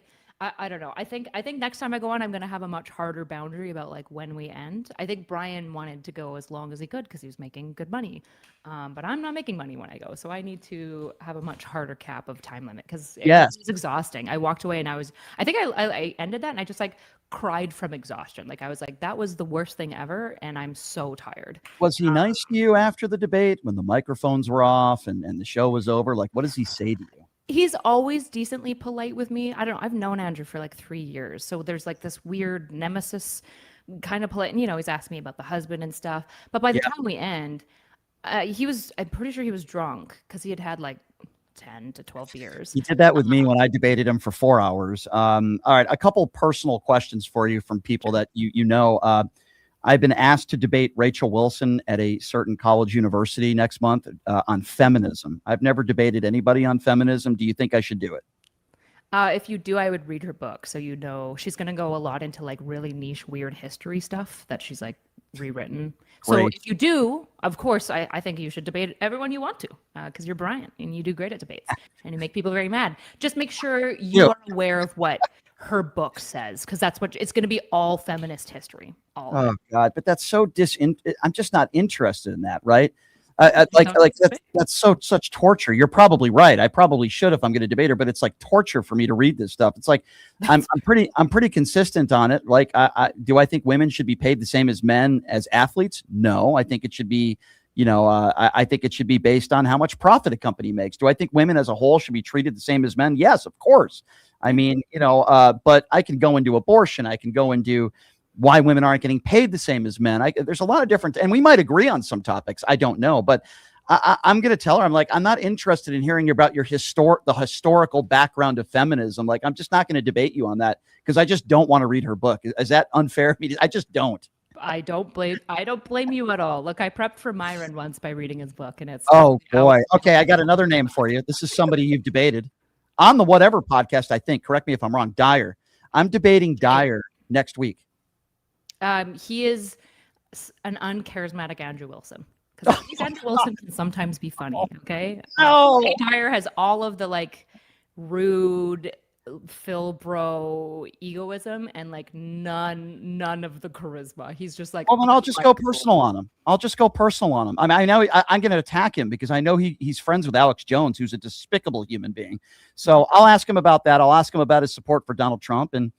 I don't know. I think next time I go on, I'm going to have a much harder boundary about like when we end. I think Brian wanted to go as long as he could because he was making good money. But I'm not making money when I go. So I need to have a much harder cap of time limit because it was exhausting. I walked away and I think I ended that and I just like cried from exhaustion. Like I was like, that was the worst thing ever. And I'm so tired. Was he nice to you after the debate when the microphones were off and the show was over? Like, what does he say to you? He's always decently polite with me. I don't know. I've known Andrew for like 3 years. So there's like this weird nemesis kind of polite. And, he's asked me about the husband and stuff. But by the time we end, I'm pretty sure he was drunk because he had like 10 to 12 beers. He did that with me when I debated him for 4 hours. All right. A couple personal questions for you from people that you know. I've been asked to debate Rachel Wilson at a certain college university next month on feminism. I've never debated anybody on feminism. Do you think I should do it? If you do, I would read her book. So, she's going to go a lot into like really niche, weird history stuff that she's like rewritten. So if you do, of course, I think you should debate everyone you want to because you're Brian and you do great at debates and you make people very mad. Just make sure you are aware of what her book says, because that's what it's going to be, all feminist history. Oh God, but that's so I'm just not interested in that, right? That's such torture. You're probably right. I probably should if I'm going to debate her, but it's like torture for me to read this stuff. It's like I'm pretty consistent on it. Like, do I think women should be paid the same as men as athletes? No, I think it should be. I think it should be based on how much profit a company makes. Do I think women as a whole should be treated the same as men? Yes, of course. I mean, but I can go into abortion. I can go into why women aren't getting paid the same as men. There's a lot of different, and we might agree on some topics. I don't know, but I'm going to tell her, I'm like, I'm not interested in hearing about your the historical background of feminism. Like, I'm just not going to debate you on that because I just don't want to read her book. Is that unfair? I just don't. I don't blame you at all. Look, I prepped for Myron once by reading his book, and it's boy. Okay, I got another name for you. This is somebody you've debated on the Whatever podcast, I think. Correct me if I'm wrong. Dyer. I'm debating Dyer next week. He is an uncharismatic Andrew Wilson. Because Andrew Wilson can sometimes be funny. Okay. Dyer has all of the like rude Phil bro egoism and like none of the charisma. He's just like, well, then I'll just go personal on him. I mean, I know I'm going to attack him because I know he's friends with Alex Jones, who's a despicable human being. So I'll ask him about that. I'll ask him about his support for Donald Trump, and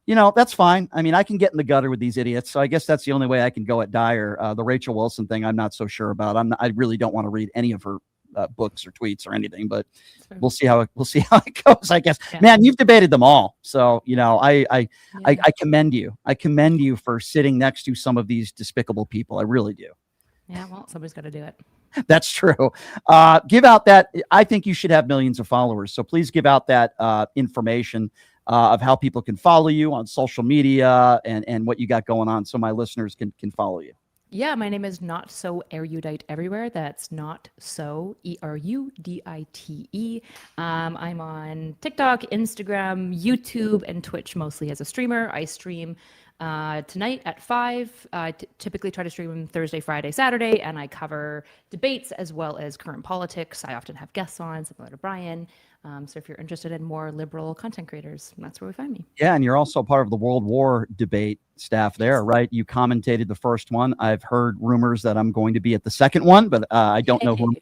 that's fine. I mean, I can get in the gutter with these idiots. So I guess that's the only way I can go at Dyer. The Rachel Wilson thing, I'm not so sure about. I really don't want to read any of her books or tweets or anything, but we'll see how it goes, I guess. Yeah. Man, you've debated them all. So, I commend you. I commend you for sitting next to some of these despicable people. I really do. Yeah, well, somebody's got to do it. That's true. Give out that. I think you should have millions of followers. So please give out that information of how people can follow you on social media and what you got going on so my listeners can follow you. Yeah, my name is Not So Erudite Everywhere. That's Not So Erudite. I'm on TikTok, Instagram, YouTube, and Twitch mostly as a streamer. I stream tonight at 5. I typically try to stream Thursday, Friday, Saturday, and I cover debates as well as current politics. I often have guests on, similar to Brian. So if you're interested in more liberal content creators, that's where we find me. Yeah, and you're also part of the World War debate staff there, right? You commentated the first one. I've heard rumors that I'm going to be at the second one, but I don't know who.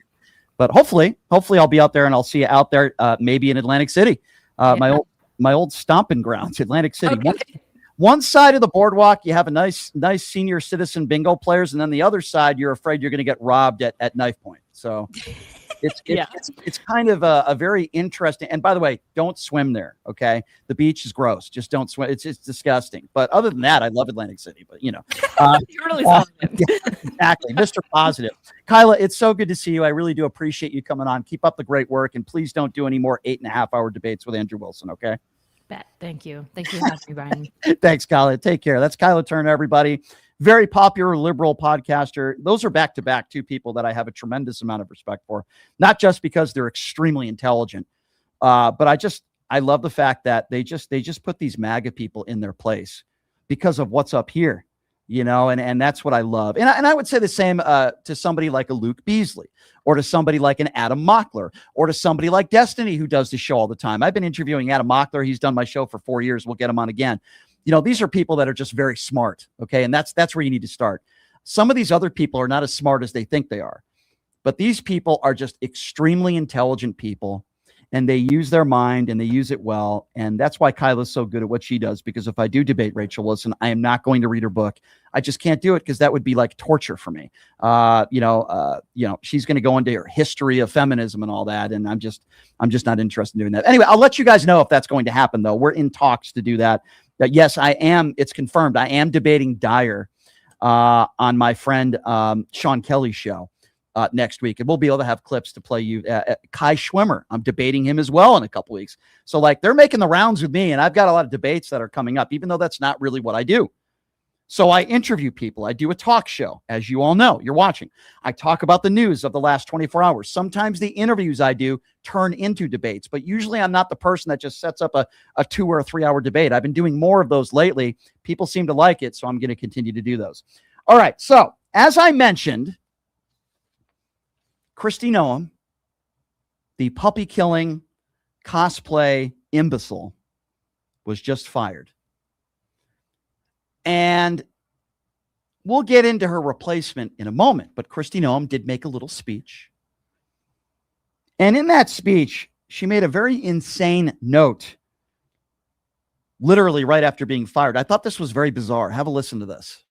But hopefully I'll be out there, and I'll see you out there, maybe in Atlantic City, my old stomping grounds, Atlantic City. Okay. One side of the boardwalk, you have a nice senior citizen bingo players, and then the other side, you're afraid you're going to get robbed at knife point. So it's kind of a very interesting. And by the way, don't swim there. Okay, the beach is gross. Just don't swim. It's disgusting. But other than that, I love Atlantic City. But you're really solid. Yeah, exactly, Mr. Positive. Kyla, it's so good to see you. I really do appreciate you coming on. Keep up the great work, and please don't do any more 8.5-hour debates with Andrew Wilson. Okay. Bet. Thank you. Thank you for having me, Brian. Thanks, Kyla. Take care. That's Kyla Turner, everybody. Very popular liberal podcaster. Those are back-to-back two people that I have a tremendous amount of respect for, not just because they're extremely intelligent, but I love the fact that they just put these MAGA people in their place because of what's up here, and that's what I love. And I would say the same to somebody like a Luke Beasley, or to somebody like an Adam Mockler, or to somebody like Destiny, who does the show all the time. I've been interviewing Adam Mockler. He's done my show for 4 years. We'll get him on again. These are people that are just very smart. Okay. And that's where you need to start. Some of these other people are not as smart as they think they are, but these people are just extremely intelligent people, and they use their mind and they use it well. And that's why Kyla's so good at what she does, because if I do debate Rachel Wilson, I am not going to read her book. I just can't do it, because that would be like torture for me. She's going to go into her history of feminism and all that. And I'm just not interested in doing that. Anyway, I'll let you guys know if that's going to happen, though. We're in talks to do that. Yes, I am. It's confirmed. I am debating Dyer on my friend Sean Kelly's show next week, and we'll be able to have clips to play you. Kai Schwimmer, I'm debating him as well in a couple weeks. So they're making the rounds with me, and I've got a lot of debates that are coming up, even though that's not really what I do. So I interview people. I do a talk show, as you all know. You're watching. I talk about the news of the last 24 hours. Sometimes the interviews I do turn into debates, but usually I'm not the person that just sets up a 2 or 3 hour debate. I've been doing more of those lately. People seem to like it, so I'm going to continue to do those. All right. So as I mentioned, Kristi Noem, the puppy killing cosplay imbecile, was just fired. And we'll get into her replacement in a moment, but Kristi Noem did make a little speech. And in that speech, she made a very insane note, literally right after being fired. I thought this was very bizarre. Have a listen to this.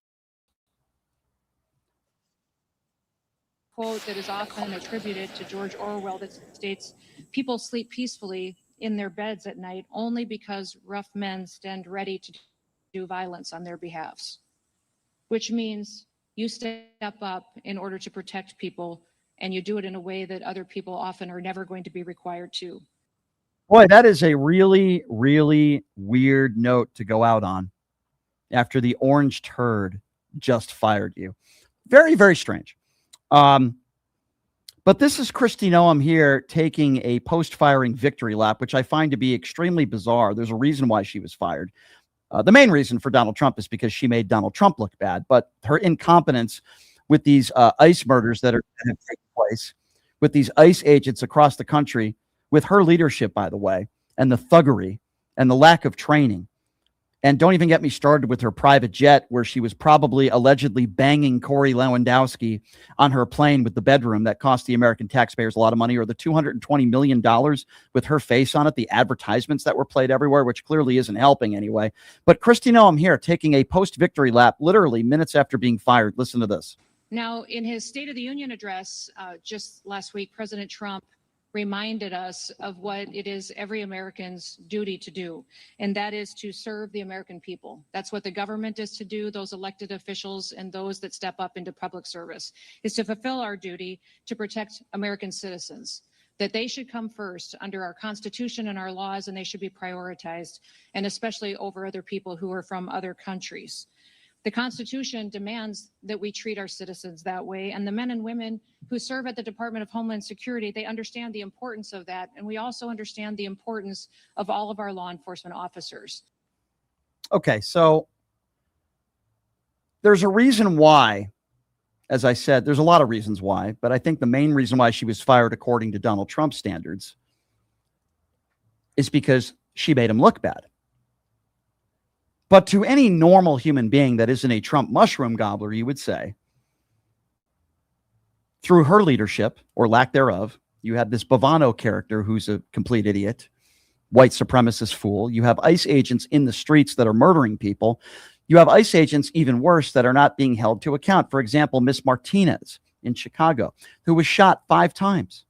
Quote that is often attributed to George Orwell that states, "People sleep peacefully in their beds at night only because rough men stand ready to do violence on their behalfs," which means you step up in order to protect people, and you do it in a way that other people often are never going to be required to. Boy, that is a really, really weird note to go out on after the orange turd just fired you. Very, very strange. But this is Kristi Noem here taking a post-firing victory lap, which I find to be extremely bizarre. There's a reason why she was fired. The main reason for Donald Trump is because she made Donald Trump look bad, but her incompetence with these ICE murders that have taken place, with these ICE agents across the country, with her leadership, by the way, and the thuggery and the lack of training. And don't even get me started with her private jet, where she was probably allegedly banging Corey Lewandowski on her plane with the bedroom that cost the American taxpayers a lot of money, or the $220 million with her face on it, the advertisements that were played everywhere, which clearly isn't helping anyway. But Kristi Noem here taking a post-victory lap, literally minutes after being fired. Listen to this. Now, in his State of the Union address just last week, President Trump reminded us of what it is every American's duty to do, and that is to serve the American people. That's what the government is to do, those elected officials and those that step up into public service, is to fulfill our duty to protect American citizens, that they should come first under our Constitution and our laws, and they should be prioritized, and especially over other people who are from other countries. The Constitution demands that we treat our citizens that way, and the men and women who serve at the Department of Homeland Security, they understand the importance of that, and we also understand the importance of all of our law enforcement officers. Okay, so there's a reason why, as I said, there's a lot of reasons why, but I think the main reason why she was fired according to Donald Trump standards is because she made him look bad. But to any normal human being that isn't a Trump mushroom gobbler, you would say, through her leadership, or lack thereof, you have this Bavano character who's a complete idiot, white supremacist fool. You have ICE agents in the streets that are murdering people. You have ICE agents, even worse, that are not being held to account. For example, Miss Martinez in Chicago, who was shot 5 times.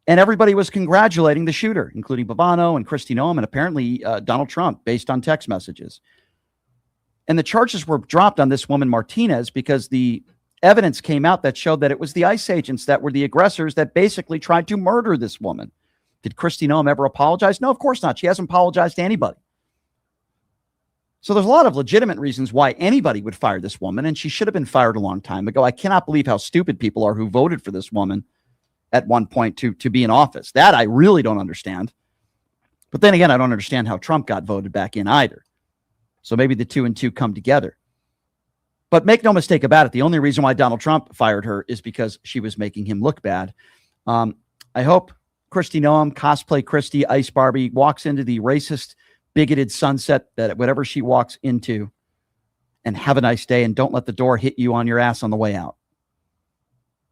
And everybody was congratulating the shooter, including Bavano and Kristi Noem and apparently Donald Trump, based on text messages. And the charges were dropped on this woman, Martinez, because the evidence came out that showed that it was the ICE agents that were the aggressors that basically tried to murder this woman. Did Kristi Noem ever apologize? No, of course not. She hasn't apologized to anybody. So there's a lot of legitimate reasons why anybody would fire this woman, and she should have been fired a long time ago. I cannot believe how stupid people are who voted for this woman at one point to be in office. That I really don't understand. But then again, I don't understand how Trump got voted back in either. So maybe the 2 and 2 come together. But make no mistake about it, the only reason why Donald Trump fired her is because she was making him look bad. I hope Kristi Noem, cosplay Kristi, Ice Barbie, walks into the racist, bigoted sunset that whatever she walks into, and have a nice day, and don't let the door hit you on your ass on the way out.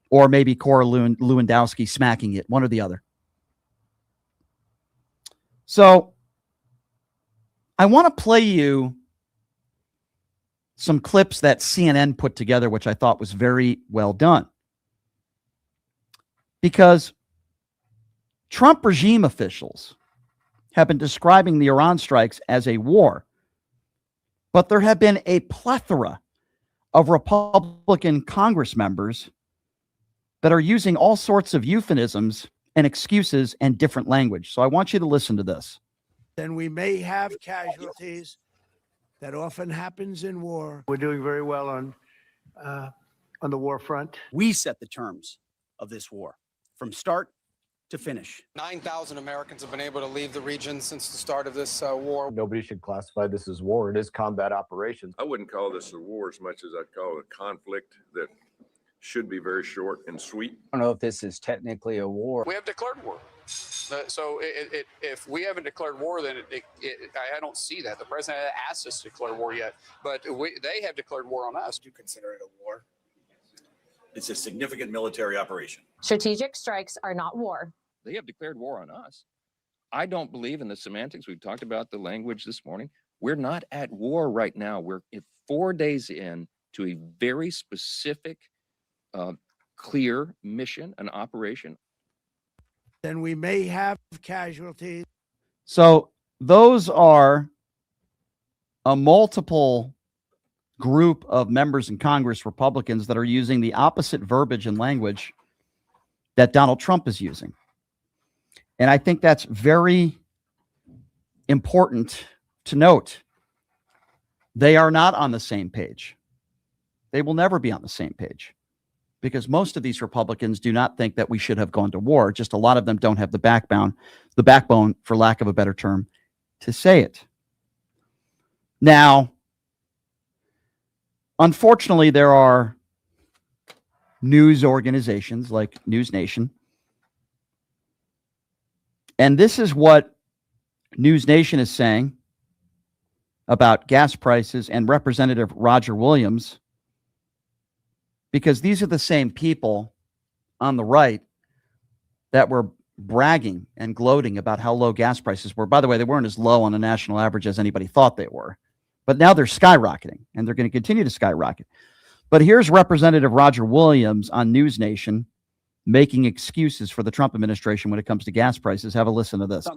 Or maybe Cora Lewandowski smacking it, one or the other. So I want to play you some clips that CNN put together, which I thought was very well done. Because Trump regime officials have been describing the Iran strikes as a war, but there have been a plethora of Republican Congress members that are using all sorts of euphemisms and excuses and different language. So I want you to listen to this. Then we may have casualties. That often happens in war. We're doing very well on the war front. We set the terms of this war from start to finish. 9,000 Americans have been able to leave the region since the start of this war. Nobody should classify this as war. It is combat operations. I wouldn't call this a war as much as I'd call it a conflict that should be very short and sweet. I don't know if this is technically a war. We have declared war. So if we haven't declared war, then I don't see that. The president asked us to declare war yet, but they have declared war on us. Do you consider it a war? It's a significant military operation. Strategic strikes are not war. They have declared war on us. I don't believe in the semantics. We've talked about the language this morning. We're not at war right now. We're 4 days in to a very specific, clear mission, an operation. Then we may have casualties. So those are a multiple group of members in Congress, Republicans, that are using the opposite verbiage and language that Donald Trump is using. And I think that's very important to note. They are not on the same page. They will never be on the same page, because most of these Republicans do not think that we should have gone to war. Just a lot of them don't have the backbone, for lack of a better term, to say it. Now, unfortunately, there are news organizations like News Nation. And this is what News Nation is saying about gas prices and Representative Roger Williams, because these are the same people on the right that were bragging and gloating about how low gas prices were. By the way, they weren't as low on a national average as anybody thought they were. But now they're skyrocketing, and they're going to continue to skyrocket. But here's Representative Roger Williams on News Nation making excuses for the Trump administration when it comes to gas prices. Have a listen to this.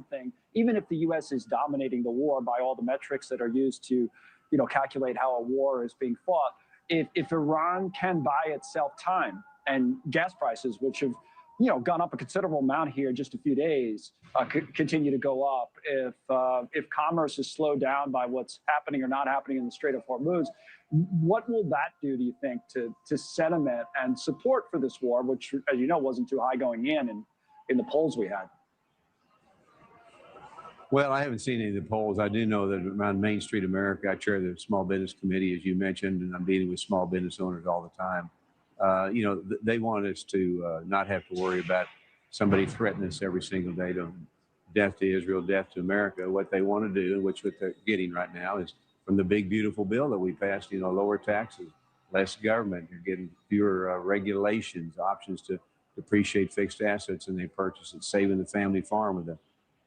Even if the U.S. is dominating the war by all the metrics that are used to, calculate how a war is being fought, if Iran can buy itself time, and gas prices, which have gone up a considerable amount here in just a few days, continue to go up. If commerce is slowed down by what's happening or not happening in the Strait of Hormuz, what will that do, do you think, to sentiment and support for this war, which, as you know, wasn't too high going in the polls we had? Well, I haven't seen any of the polls. I do know that around Main Street America, I chair the Small Business Committee, as you mentioned, and I'm meeting with small business owners all the time. They want us to not have to worry about somebody threatening us every single day to death to Israel, death to America. What they want to do, which what they're getting right now, is from the big, beautiful bill that we passed, lower taxes, less government. You're getting fewer regulations, options to depreciate fixed assets, and they purchase it, saving the family farm with a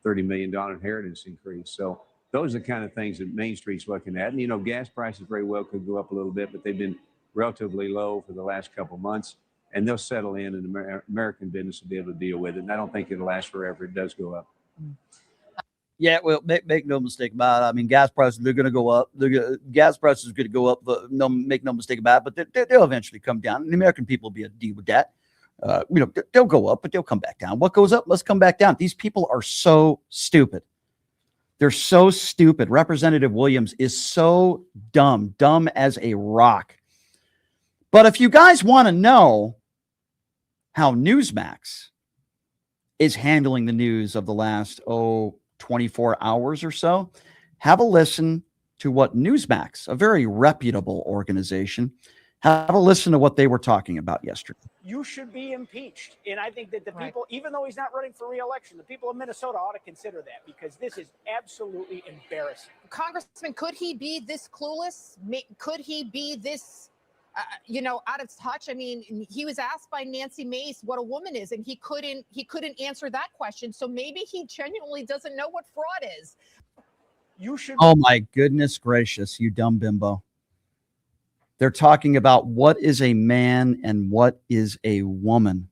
$30 million inheritance increase. So those are the kind of things that Main Street's looking at. And, gas prices very well could go up a little bit, but they've been relatively low for the last couple of months, and they'll settle in, and American business will be able to deal with it. And I don't think it'll last forever. It does go up. Yeah, well, make no mistake about it. I mean, gas prices, they're going to go up. Gas prices are going to go up. Make no mistake about it, but they'll eventually come down. And the American people will be able to deal with that. They'll go up, but they'll come back down. What goes up must come back down. These people are so stupid. They're so stupid. Representative Williams is so dumb as a rock. But if you guys want to know how Newsmax is handling the news of the last, 24 hours or so, have a listen to what Newsmax, a very reputable organization, have a listen to what they were talking about yesterday. You should be impeached. And I think that the people, even though he's not running for re-election, the people of Minnesota ought to consider that, because this is absolutely embarrassing. Congressman, could he be this clueless? Could he be this, out of touch? I mean, he was asked by Nancy Mace what a woman is, and he couldn't answer that question. So maybe he genuinely doesn't know what fraud is. You should. Oh my goodness gracious, you dumb bimbo. They're talking about what is a man and what is a woman.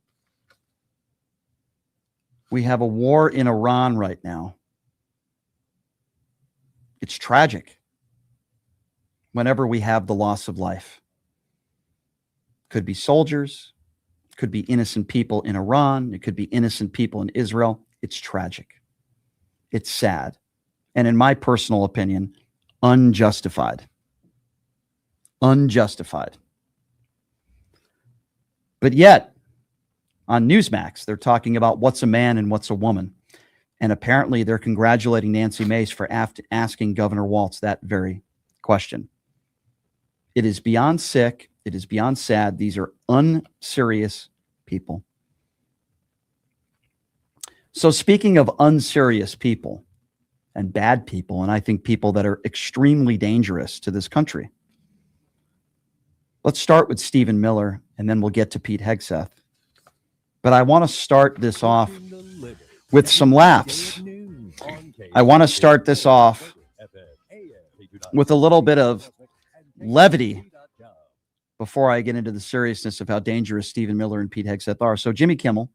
We have a war in Iran right now. It's tragic whenever we have the loss of life. Could be soldiers, could be innocent people in Iran, it could be innocent people in Israel. It's tragic. It's sad. And in my personal opinion, unjustified. Unjustified. But yet, on Newsmax, they're talking about what's a man and what's a woman. And apparently they're congratulating Nancy Mace for asking Governor Walz that very question. It is beyond sick. It is beyond sad. These are unserious people. So speaking of unserious people and bad people, and I think people that are extremely dangerous to this country, let's start with Stephen Miller, and then we'll get to Pete Hegseth. But I want to start this off with some laughs. I want to start this off with a little bit of levity before I get into the seriousness of how dangerous Stephen Miller and Pete Hegseth are. So Jimmy Kimmel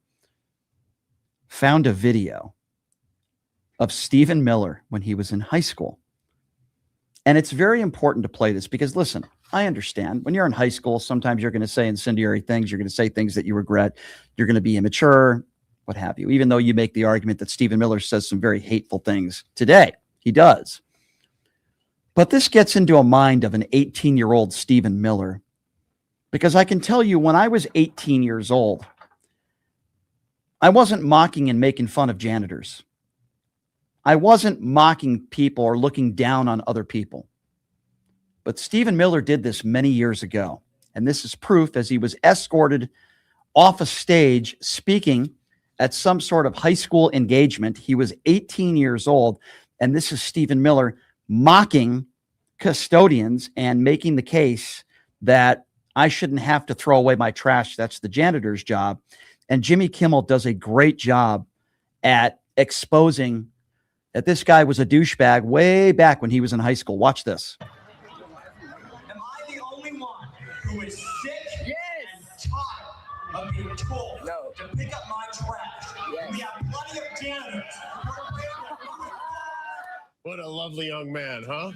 found a video of Stephen Miller when he was in high school. And it's very important to play this because, listen, I understand when you're in high school, sometimes you're going to say incendiary things. You're going to say things that you regret. You're going to be immature, what have you, even though you make the argument that Stephen Miller says some very hateful things today. He does. But this gets into a mind of an 18-year-old Stephen Miller, because I can tell you when I was 18 years old, I wasn't mocking and making fun of janitors. I wasn't mocking people or looking down on other people. But Stephen Miller did this many years ago. And this is proof as he was escorted off a stage speaking at some sort of high school engagement. He was 18 years old. And this is Stephen Miller mocking custodians and making the case that I shouldn't have to throw away my trash. That's the janitor's job. And Jimmy Kimmel does a great job at exposing that this guy was a douchebag way back when he was in high school. Watch this. Am I the only one who is sick and tired of being told to pick up my trash? We have plenty of janitors. What a lovely young man, huh?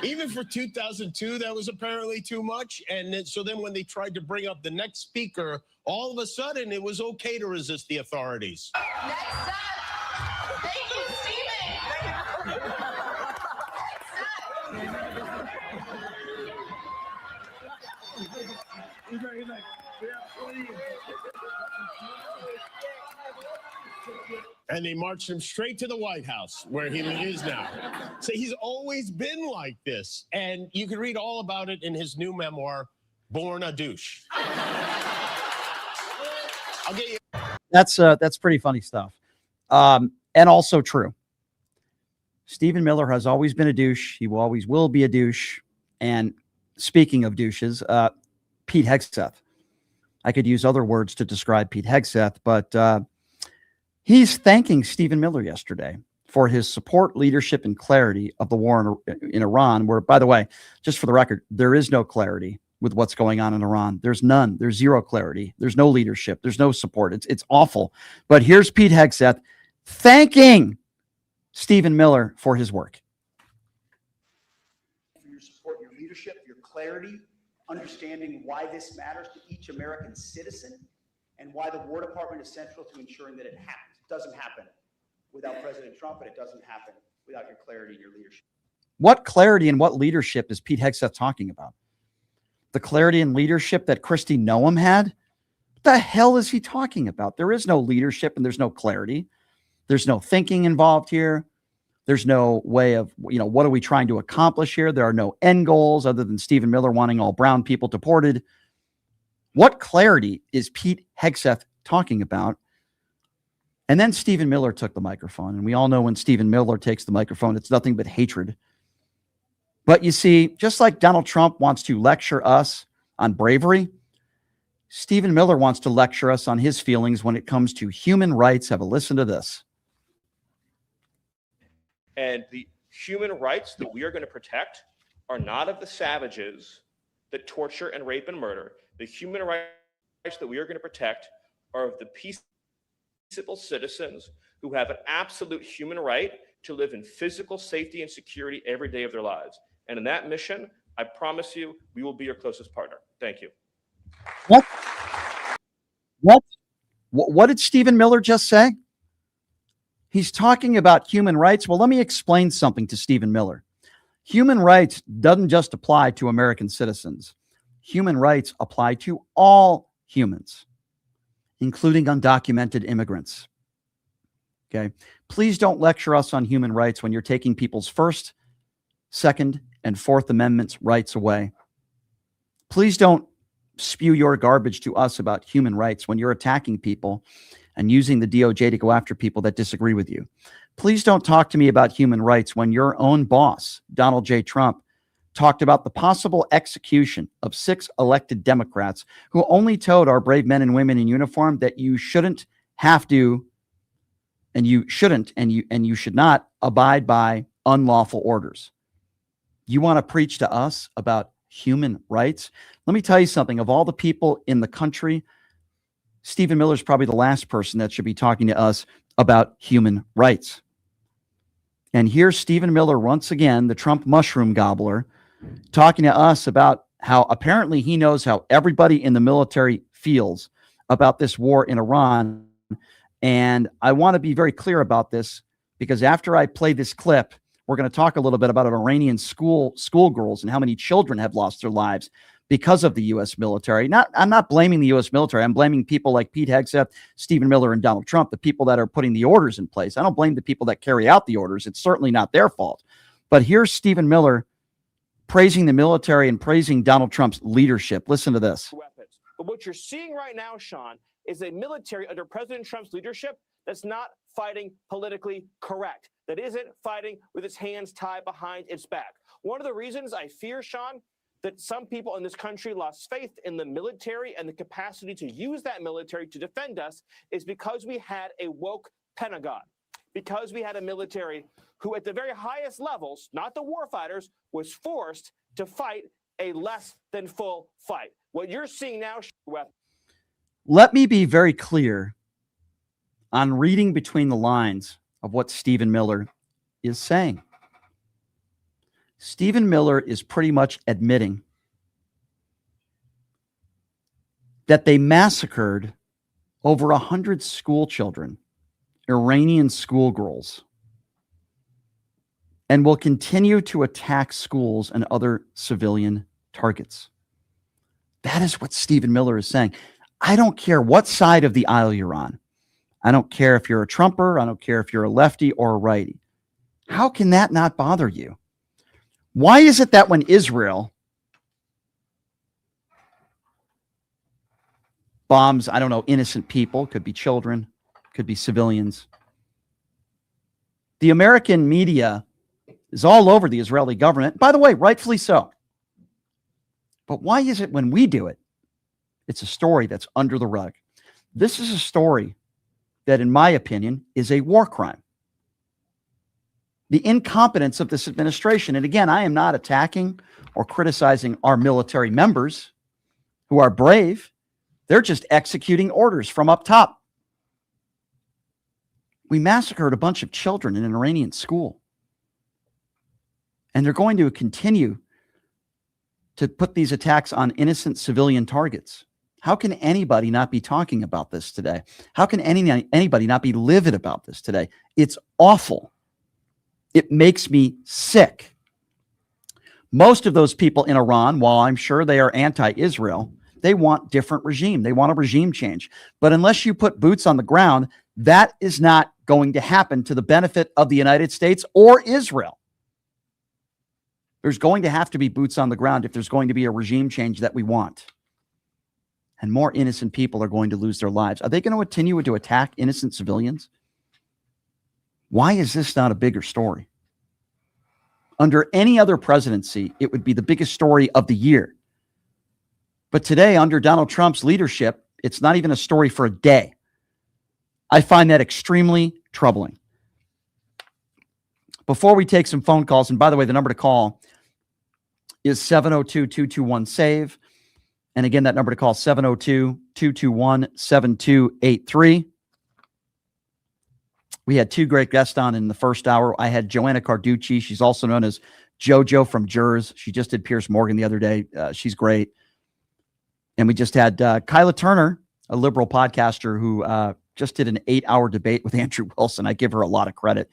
Even for 2002, that was apparently too much. And so then when they tried to bring up the next speaker, all of a sudden it was okay to resist the authorities. Next up, thank you, Stephen. And they marched him straight to the White House, where he is now. So he's always been like this. And you can read all about it in his new memoir, Born a Douche. I'll get you. That's pretty funny stuff. And also true. Stephen Miller has always been a douche. He always will be a douche. And speaking of douches, Pete Hegseth. I could use other words to describe Pete Hegseth, but he's thanking Stephen Miller yesterday for his support, leadership, and clarity of the war in Iran, where, by the way, just for the record, there is no clarity with what's going on in Iran. There's none. There's zero clarity. There's no leadership. There's no support. It's awful. But here's Pete Hegseth thanking Stephen Miller for his work. For your support, your leadership, your clarity, understanding why this matters to each American citizen, and why the War Department is central to ensuring that it happens. It doesn't happen without President Trump, and it doesn't happen without your clarity and your leadership. What clarity and what leadership is Pete Hegseth talking about? The clarity and leadership that Kristi Noem had? What the hell is he talking about? There is no leadership and there's no clarity. There's no thinking involved here. There's no way of, what are we trying to accomplish here? There are no end goals other than Stephen Miller wanting all brown people deported. What clarity is Pete Hegseth talking about? And then Stephen Miller took the microphone. And we all know when Stephen Miller takes the microphone, it's nothing but hatred. But you see, just like Donald Trump wants to lecture us on bravery, Stephen Miller wants to lecture us on his feelings when it comes to human rights. Have a listen to this. And the human rights that we are going to protect are not of the savages that torture and rape and murder. The human rights that we are going to protect are of the peaceable citizens who have an absolute human right to live in physical safety and security every day of their lives. And in that mission, I promise you, we will be your closest partner. Thank you. What did Stephen Miller just say? He's talking about human rights. Well, let me explain something to Stephen Miller. Human rights doesn't just apply to American citizens. Human rights apply to all humans, including undocumented immigrants. Okay. Please don't lecture us on human rights when you're taking people's First, Second, and Fourth Amendments rights away. Please don't spew your garbage to us about human rights when you're attacking people and using the DOJ to go after people that disagree with you. Please don't talk to me about human rights when your own boss, Donald J. Trump, talked about the possible execution of 6 elected Democrats who only told our brave men and women in uniform that you shouldn't have to, and you shouldn't, and you should not abide by unlawful orders. You want to preach to us about human rights? Let me tell you something. Of all the people in the country, Stephen Miller is probably the last person that should be talking to us about human rights. And here's Stephen Miller once again, the Trump mushroom gobbler, talking to us about how apparently he knows how everybody in the military feels about this war in Iran. And I want to be very clear about this because after I play this clip, we're going to talk a little bit about Iranian schoolgirls and how many children have lost their lives because of the U.S. military. I'm not blaming the U.S. military. I'm blaming people like Pete Hegseth, Stephen Miller, and Donald Trump, the people that are putting the orders in place. I don't blame the people that carry out the orders. It's certainly not their fault. But here's Stephen Miller praising the military and praising Donald Trump's leadership. Listen to this. Weapons. But what you're seeing right now, Sean, is a military under President Trump's leadership that's not fighting politically correct, that isn't fighting with its hands tied behind its back. One of the reasons I fear, Sean, that some people in this country lost faith in the military and the capacity to use that military to defend us is because we had a woke Pentagon, because we had a military who at the very highest levels, not the war fighters, was forced to fight a less than full fight. What you're seeing now, let me be very clear on reading between the lines of what Stephen Miller is saying. Stephen Miller is pretty much admitting that they massacred over 100 school children, Iranian schoolgirls, and will continue to attack schools and other civilian targets. That is what Stephen Miller is saying. I don't care what side of the aisle you're on. I don't care if you're a Trumper. I don't care if you're a lefty or a righty. How can that not bother you? Why is it that when Israel bombs, I don't know, innocent people, could be children, could be civilians, the American media is all over the Israeli government, by the way, rightfully so. But why is it when we do it, it's a story that's under the rug? This is a story that, in my opinion, is a war crime. The incompetence of this administration. And again, I am not attacking or criticizing our military members who are brave. They're just executing orders from up top. We massacred a bunch of children in an Iranian school. And they're going to continue to put these attacks on innocent civilian targets. How can anybody not be talking about this today? How can anybody not be livid about this today? It's awful. It makes me sick. Most of those people in Iran, while I'm sure they are anti-Israel, they want different regime. They want a regime change. But unless you put boots on the ground, that is not going to happen to the benefit of the United States or Israel. There's going to have to be boots on the ground if there's going to be a regime change that we want. And more innocent people are going to lose their lives. Are they going to continue to attack innocent civilians? Why is this not a bigger story? Under any other presidency, it would be the biggest story of the year. But today, under Donald Trump's leadership, it's not even a story for a day. I find that extremely troubling. Before we take some phone calls, and by the way, the number to call is 702-221-SAVE. And again, that number to call, 702-221-7283. We had two great guests on in the first hour. I had Joanna Carducci. She's also known as JoJo from Jers. She just did Piers Morgan the other day. She's great. And we just had Kyla Turner, a liberal podcaster who just did an 8-hour debate with Andrew Wilson. I give her a lot of credit.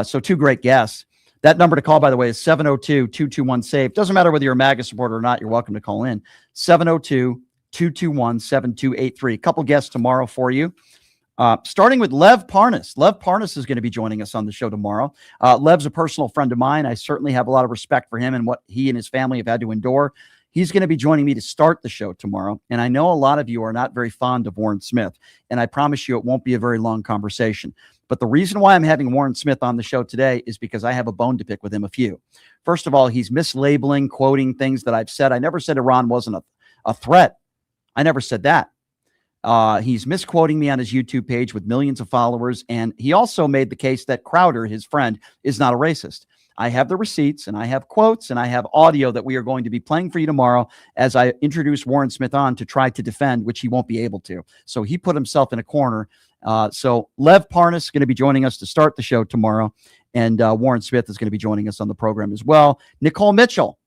So two great guests. That number to call, by the way, is 702-221-SAVE. Doesn't matter whether you're a MAGA supporter or not. You're welcome to call in. 702-221-7283. A couple guests tomorrow for you. Starting with Lev Parnas. Lev Parnas is going to be joining us on the show tomorrow. Lev's a personal friend of mine. I certainly have a lot of respect for him and what he and his family have had to endure. He's going to be joining me to start the show tomorrow. And I know a lot of you are not very fond of Warren Smith. And I promise you it won't be a very long conversation. But the reason why I'm having Warren Smith on the show today is because I have a bone to pick with him a few. First of all, he's mislabeling, quoting things that I've said. I never said Iran wasn't a threat. I never said that. He's misquoting me on his YouTube page with millions of followers. And he also made the case that Crowder, his friend, is not a racist. I have the receipts and I have quotes and I have audio that we are going to be playing for you tomorrow as I introduce Warren Smith on to try to defend, which he won't be able to. So he put himself in a corner. So Lev Parnas is going to be joining us to start the show tomorrow. And Warren Smith is going to be joining us on the program as well. Nicole Mitchell,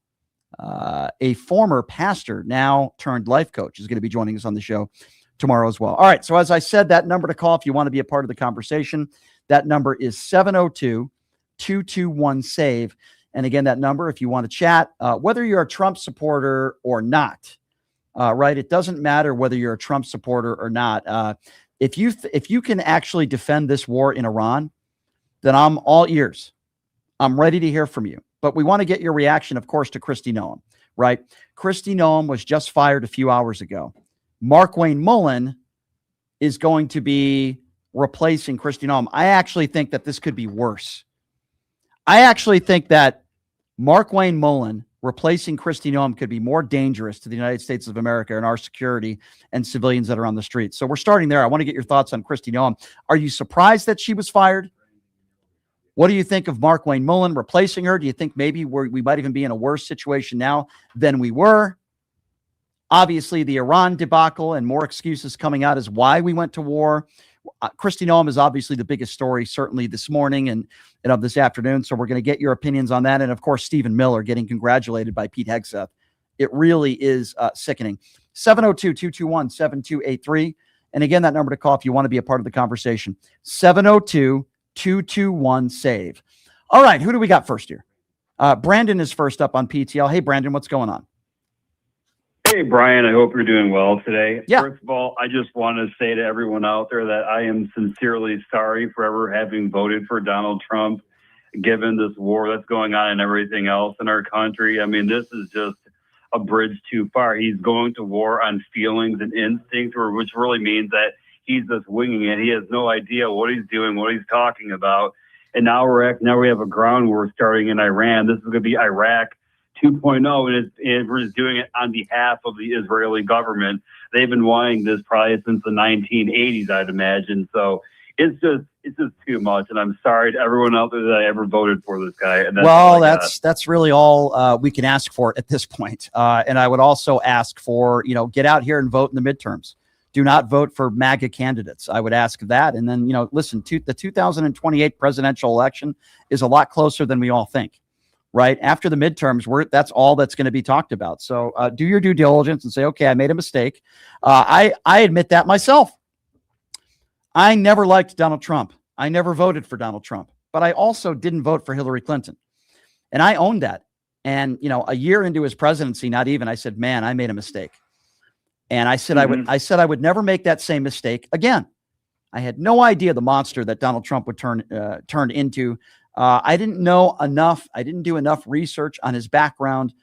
a former pastor, now turned life coach, is going to be joining us on the show tomorrow as well. All right. So as I said, that number to call if you want to be a part of the conversation, that number is 702-221-SAVE. And again, that number, if you want to chat, whether you're a Trump supporter or not, right? It doesn't matter whether you're a Trump supporter or not. If you can actually defend this war in Iran, then I'm all ears. I'm ready to hear from you. But we want to get your reaction, of course, to Kristi Noem, right? Kristi Noem was just fired a few hours ago. Markwayne Mullin is going to be replacing Kristi Noem. I actually think that this could be worse. I actually think that Markwayne Mullin replacing Kristi Noem could be more dangerous to the United States of America and our security and civilians that are on the streets. So we're starting there. I want to get your thoughts on Kristi Noem. Are you surprised that she was fired? What do you think of Markwayne Mullin replacing her? Do you think maybe we might even be in a worse situation now than we were? Obviously, the Iran debacle and more excuses coming out is why we went to war. Kristi Noem is obviously the biggest story, certainly this morning and of this afternoon. So we're going to get your opinions on that. And of course, Stephen Miller getting congratulated by Pete Hegseth. It really is sickening. 702-221-7283. And again, that number to call if you want to be a part of the conversation. 702-221-SAVE. All right, who do we got first here? Brandon is first up on PTL. Hey, Brandon, what's going on? Hey, Brian, I hope you're doing well today. Yeah. First of all, I just want to say to everyone out there that I am sincerely sorry for ever having voted for Donald Trump, given this war that's going on and everything else in our country. I mean, this is just a bridge too far. He's going to war on feelings and instincts, which really means that he's just winging it. He has no idea what he's doing, what he's talking about. And now we have a ground war starting in Iran. This is going to be Iraq 2.0, and we're just doing it on behalf of the Israeli government. They've been wanting this probably since the 1980s, I'd imagine. So it's just too much. And I'm sorry to everyone out there that I ever voted for this guy. And that's really all we can ask for at this point. And I would also ask for, get out here and vote in the midterms. Do not vote for MAGA candidates. I would ask that. And then, listen, the 2028 presidential election is a lot closer than we all think, right? After the midterms, that's all that's going to be talked about. So do your due diligence and say, okay, I made a mistake. I admit that myself. I never liked Donald Trump. I never voted for Donald Trump, but I also didn't vote for Hillary Clinton. And I owned that. And, a year into his presidency, not even, I said, man, I made a mistake. And I said, I would never make that same mistake again. I had no idea the monster that Donald Trump would turn into. I didn't know enough. I didn't do enough research on his background,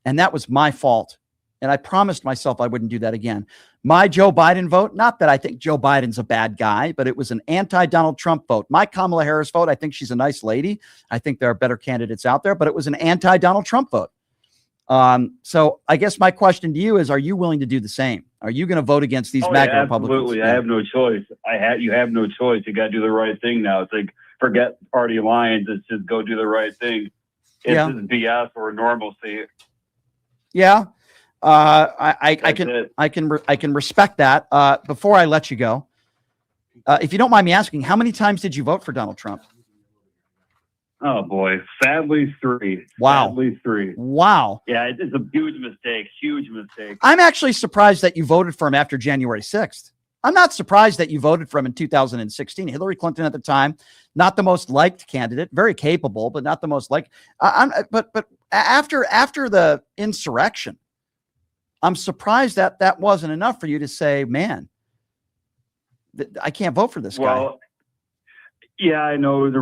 and that was my fault. And I promised myself I wouldn't do that again. My Joe Biden vote, not that I think Joe Biden's a bad guy, but it was an anti-Donald Trump vote. My Kamala Harris vote, I think she's a nice lady. I think there are better candidates out there, but it was an anti-Donald Trump vote. So I guess my question to you is, are you willing to do the same? Are you going to vote against these MAGA Republicans? Absolutely. Yeah. I have no choice. You have no choice. You got to do the right thing now. It's like, forget party lines. It's just go do the right thing. It's just BS or normalcy. Yeah. I can respect that. Before I let you go, if you don't mind me asking, how many times did you vote for Donald Trump? Oh boy, sadly 3. Wow. Sadly 3. Wow. Yeah, it's a huge mistake. Huge mistake. I'm actually surprised that you voted for him after January 6th. I'm not surprised that you voted for him in 2016. Hillary Clinton at the time, not the most liked candidate, very capable, but not the most liked. But after the insurrection, I'm surprised that that wasn't enough for you to say, man, I can't vote for this guy. Well, yeah, I know it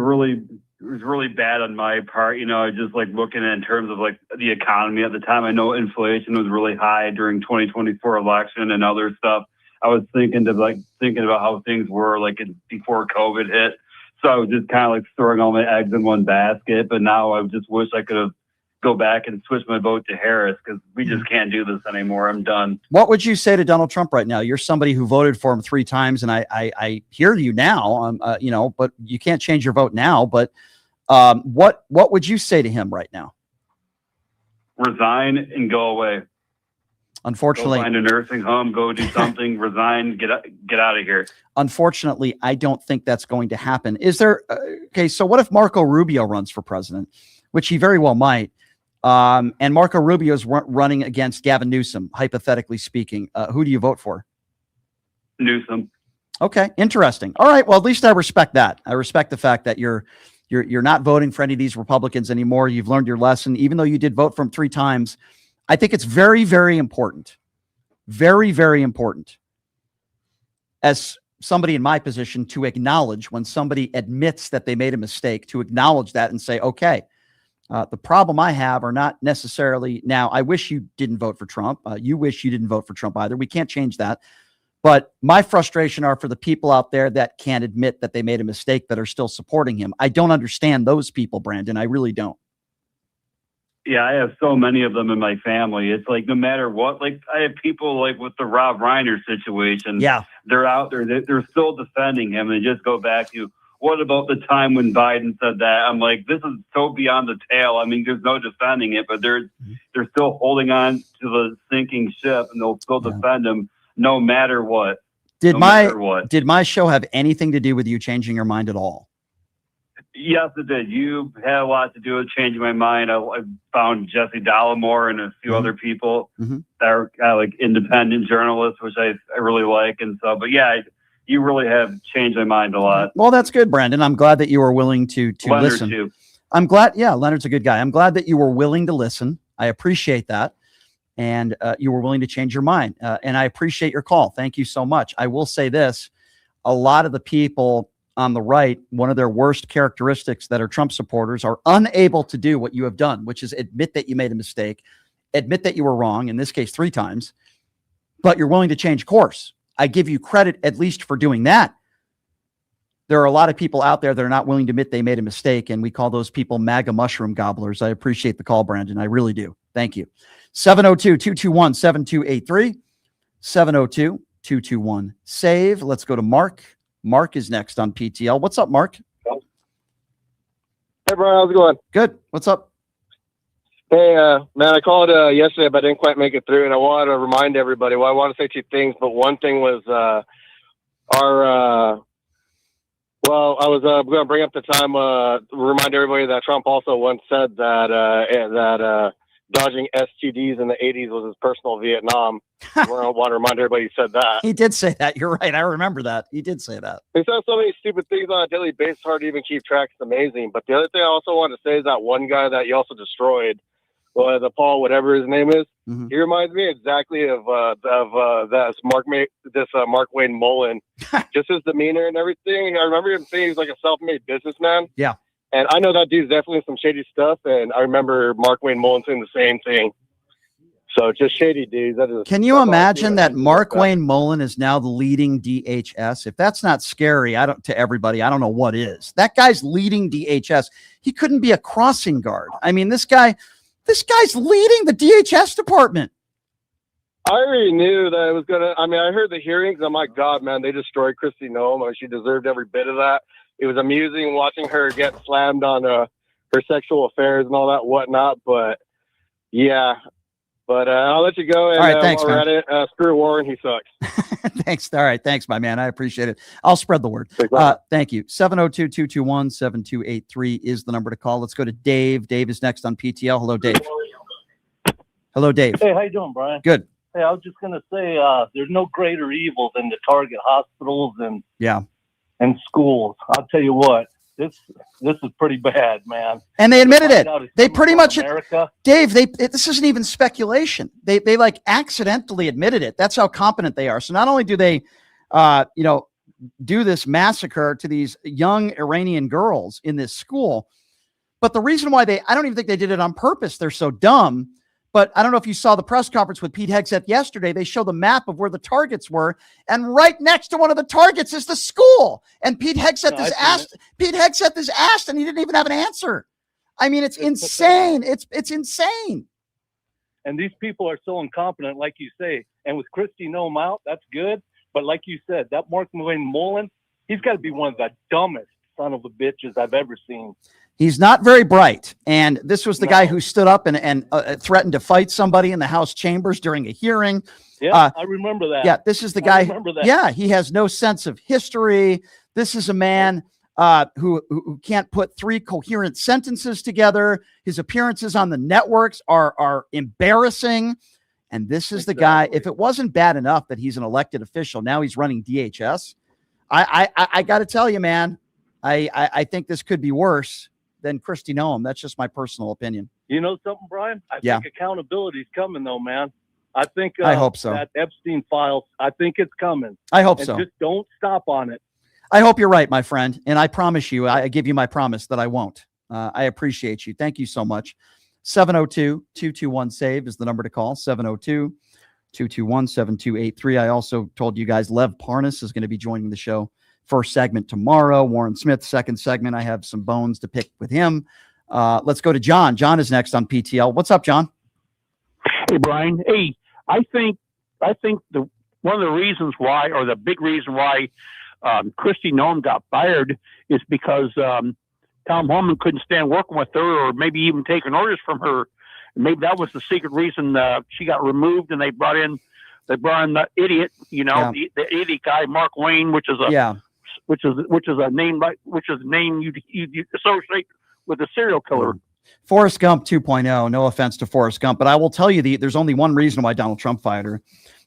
was really bad on my part. Just like looking in terms of like the economy at the time. I know inflation was really high during 2024 election and other stuff. I was thinking about how things were before COVID hit. So I was just kind of like throwing all my eggs in one basket. But now I just wish I could have go back and switch my vote to Harris, because we just can't do this anymore. I'm done. What would you say to Donald Trump right now? You're somebody who voted for him 3 times, and I hear you now, but you can't change your vote now. But what would you say to him right now? Resign and go away. Unfortunately, go find a nursing home, go do something, resign, get out of here. Unfortunately, I don't think that's going to happen. Is there? Okay, so what if Marco Rubio runs for president, which he very well might? And Marco Rubio is running against Gavin Newsom, hypothetically speaking. Who do you vote for? Newsom. Okay, interesting. All right, well, at least I respect that. I respect the fact that you're not voting for any of these Republicans anymore. You've learned your lesson, even though you did vote for him 3 times. I think it's very, very important, very, very important, as somebody in my position, to acknowledge when somebody admits that they made a mistake, to acknowledge that and say, okay, the problem I have are not necessarily, now, I wish you didn't vote for Trump. You wish you didn't vote for Trump either. We can't change that. But my frustration are for the people out there that can't admit that they made a mistake, that are still supporting him. I don't understand those people, Brandon. I really don't. Yeah, I have so many of them in my family. It's like, no matter what, like I have people like with the Rob Reiner situation. Yeah. They're out there. They're still defending him. And just go back to, what about the time when Biden said that? I'm like, this is so beyond the tail. I mean, there's no defending it, but they're still holding on to the sinking ship, and they'll still defend him no matter what. Did no my matter what. did my show have anything to do with you changing your mind at all? Yes, it did. You had a lot to do with changing my mind. I found Jesse Dollemore and a few other people that are like independent journalists, which I really like. And so, but yeah, you really have changed my mind a lot. Well, that's good, Brandon. I'm glad that you were willing to Leonard listen. too. I'm glad. Yeah, Leonard's a good guy. I'm glad that you were willing to listen. I appreciate that. And you were willing to change your mind. And I appreciate your call. Thank you so much. I will say this. A lot of the people on the right, one of their worst characteristics that are Trump supporters are unable to do what you have done, which is admit that you made a mistake, admit that you were wrong, in this case 3 times, but you're willing to change course. I give you credit at least for doing that. There are a lot of people out there that are not willing to admit they made a mistake, and we call those people MAGA mushroom gobblers. I appreciate the call, Brandon. I really do. Thank you. 702-221-7283, 702-221-SAVE. Let's go to Mark. Mark is next on PTL. What's up, Mark? Hey, Brian, how's it going? Good. What's up? Hey, man, I called yesterday, but I didn't quite make it through, and I wanted to remind everybody. Well, I want to say 2 things, but one thing was well, I was going to bring up the time, remind everybody that Trump also once said that dodging STDs in the 80s was his personal Vietnam. I want to remind everybody he said that. He did say that. You're right. I remember that. He did say that. He says so many stupid things on a daily basis, hard to even keep track. It's amazing. But the other thing I also want to say is that one guy that you also destroyed, the Paul, whatever his name is, he reminds me exactly of this Mark Wayne Mullen. Just his demeanor and everything. I remember him saying he's like a self-made businessman. Yeah. And I know that dude's definitely some shady stuff. And I remember Mark Wayne Mullen saying the same thing. So just shady dudes. Can you imagine that Mark Wayne Mullen is now the leading DHS? If that's not scary, to everybody, I don't know what is. That guy's leading DHS. He couldn't be a crossing guard. I mean, this guy's leading the DHS department. I already knew that it was going to, I heard the hearings. I'm like, God, man, they destroyed Kristi Noem. She deserved every bit of that. It was amusing watching her get slammed on her sexual affairs and all that whatnot. But yeah, I'll let you go. And, all right, thanks, man. man. Screw Warren, he sucks. Thanks. All right, thanks, my man. I appreciate it. I'll spread the word. Thank you. 702-221-7283 is the number to call. Let's go to Dave. Dave is next on PTL. Hello, Dave. Hello, Dave. Hey, how you doing, Brian? Good. Hey, I was just going to say there's no greater evil than to target hospitals and schools. I'll tell you what, this is pretty bad, man. And they admitted it. They pretty much, America. Dave, this isn't even speculation. They like accidentally admitted it. That's how competent they are. So not only do they, do this massacre to these young Iranian girls in this school, but the reason why I don't even think they did it on purpose. They're so dumb. But I don't know if you saw the press conference with Pete Hegseth yesterday. They show the map of where the targets were, and right next to one of the targets is the school. And Pete Hegseth is asked, and he didn't even have an answer. I mean, it's insane. It's insane. And these people are so incompetent, like you say. And with Kristi Noem out, that's good. But like you said, that Mark Wayne Mullen, he's got to be one of the dumbest son of a bitches I've ever seen. He's not very bright. And this was the guy who stood up and threatened to fight somebody in the House chambers during a hearing. Yeah, I remember that. Yeah, this is the guy. Yeah, he has no sense of history. This is a man who can't put 3 coherent sentences together. His appearances on the networks are embarrassing. And this is the guy. If it wasn't bad enough that he's an elected official, now he's running DHS. I got to tell you, man, I think this could be worse than Kristi Noem. That's just my personal opinion. You know something, Brian? I think accountability is coming, though, man. I think I hope so. That Epstein files, I think it's coming. I hope so. Just don't stop on it. I hope you're right, my friend. And I promise you, I give you my promise that I won't. I appreciate you. Thank you so much. 702-221-SAVE is the number to call. 702-221-7283. I also told you guys Lev Parnas is going to be joining the show. First segment tomorrow. Warren Smith, second segment. I have some bones to pick with him. Let's go to John. John is next on PTL. What's up, John? Hey, Brian. Hey, I think one of the reasons why, or the big reason why Kristi Noem got fired is because Tom Homan couldn't stand working with her, or maybe even taking orders from her. Maybe that was the secret reason she got removed, and they brought in They brought in the idiot, the idiot guy, Mark Wayne, which is a name you associate with a serial killer. Forrest Gump 2.0. No offense to Forrest Gump, but I will tell you there's only one reason why Donald Trump fired her.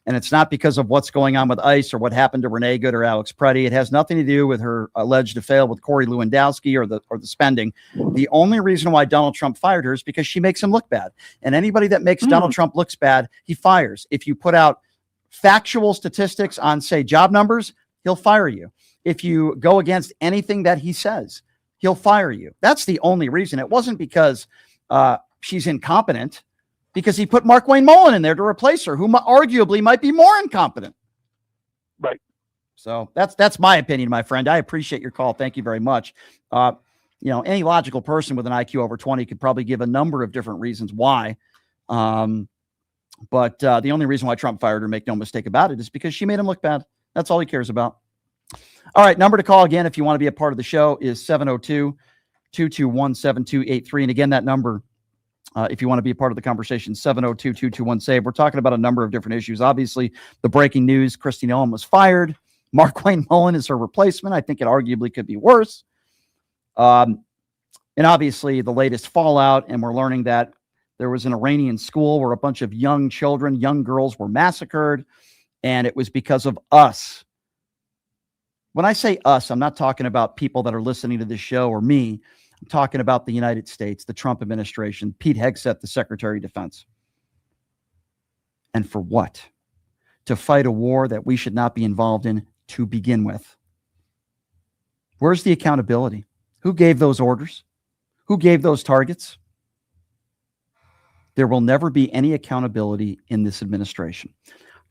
And it's not because of what's going on with ICE or what happened to Renee Good or Alex Preddy. It has nothing to do with her alleged affair with Corey Lewandowski or the spending. The only reason why Donald Trump fired her is because she makes him look bad. And anybody that makes Donald Trump looks bad, he fires. If you put out factual statistics on, say, job numbers, he'll fire you. If you go against anything that he says, he'll fire you. That's the only reason. It wasn't because she's incompetent. Because he put Mark Wayne Mullen in there to replace her, who arguably might be more incompetent. Right. So that's my opinion, my friend. I appreciate your call. Thank you very much. Any logical person with an IQ over 20 could probably give a number of different reasons why. But the only reason why Trump fired her, make no mistake about it, is because she made him look bad. That's all he cares about. All right. Number to call again, if you want to be a part of the show, is 702-221-7283. And again, that number, if you want to be a part of the conversation, 702-221-SAVE. We're talking about a number of different issues. Obviously, the breaking news, Kristi Noem was fired. Mark Wayne Mullen is her replacement. I think it arguably could be worse. And obviously, the latest fallout, and we're learning that there was an Iranian school where a bunch of young children, young girls were massacred, and it was because of us. When I say us, I'm not talking about people that are listening to this show or me. I'm talking about the United States, the Trump administration, Pete Hegseth, the Secretary of Defense. And for what? To fight a war that we should not be involved in to begin with. Where's the accountability? Who gave those orders? Who gave those targets? There will never be any accountability in this administration.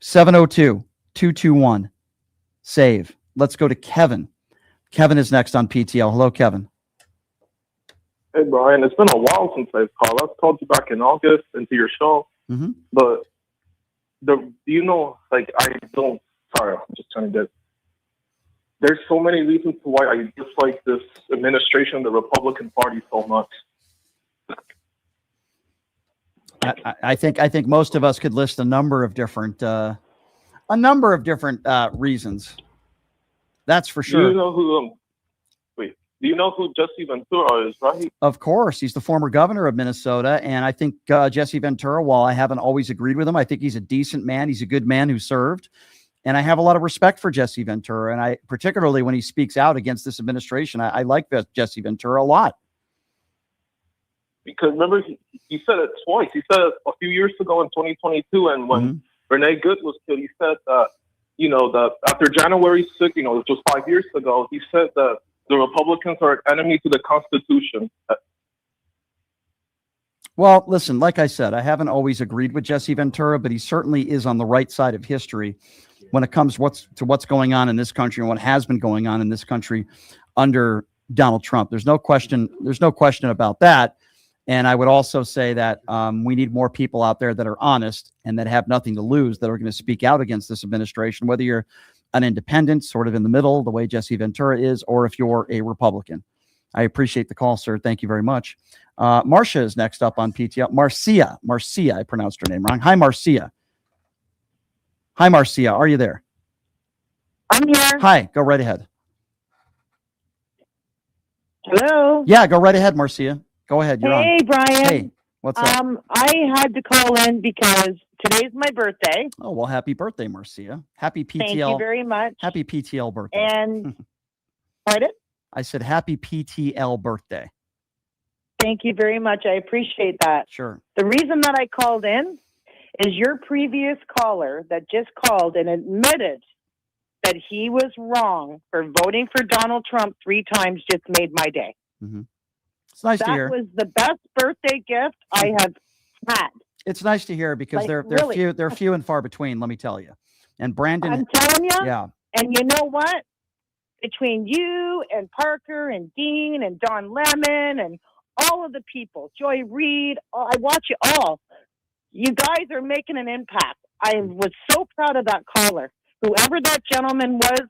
702-221-SAVE. Let's go to Kevin. Kevin is next on PTL. Hello, Kevin. Hey, Brian, it's been a while since I've called. I've called you back in August into your show. But I'm just trying to get, there's so many reasons to why I dislike this administration, the Republican Party, so much. I think most of us could list a number of different reasons. That's for sure. Do you know who Jesse Ventura is, right? Of course. He's the former governor of Minnesota. And I think Jesse Ventura, while I haven't always agreed with him, I think he's a decent man. He's a good man who served. And I have a lot of respect for Jesse Ventura. And particularly when he speaks out against this administration, I like Jesse Ventura a lot. Because remember, he said it twice. He said it a few years ago in 2022. And when Renee Good was killed, he said that, after January 6th, which was 5 years ago, he said that the Republicans are an enemy to the Constitution. Well, listen, like I said, I haven't always agreed with Jesse Ventura, but he certainly is on the right side of history when it comes to what's going on in this country and what has been going on in this country under Donald Trump. There's no question about that. And I would also say that we need more people out there that are honest and that have nothing to lose, that are going to speak out against this administration, whether you're an independent, sort of in the middle, the way Jesse Ventura is, or if you're a Republican. I appreciate the call, sir. Thank you very much. Marcia is next up on PTL. Marcia, I pronounced her name wrong. Hi, Marcia. Are you there? I'm here. Hi, go right ahead. Hello. Yeah, go right ahead, Marcia. Go ahead. You're Hey, on. Brian. Hey, what's up? I had to call in because today's my birthday. Oh, well, happy birthday, Marcia. Happy PTL. Thank you very much. Happy PTL birthday. And, pardon? I said happy PTL birthday. Thank you very much. I appreciate that. Sure. The reason that I called in is your previous caller that just called and admitted that he was wrong for voting for Donald Trump 3 times just made my day. It's nice to hear. That was the best birthday gift I have had. It's nice to hear because they're few and far between, let me tell you. And Brandon, I'm telling you. Yeah. And you know what? Between you and Parker and Dean and Don Lemon and all of the people, Joy Reid, I watch you all. You guys are making an impact. I was so proud of that caller. Whoever that gentleman was,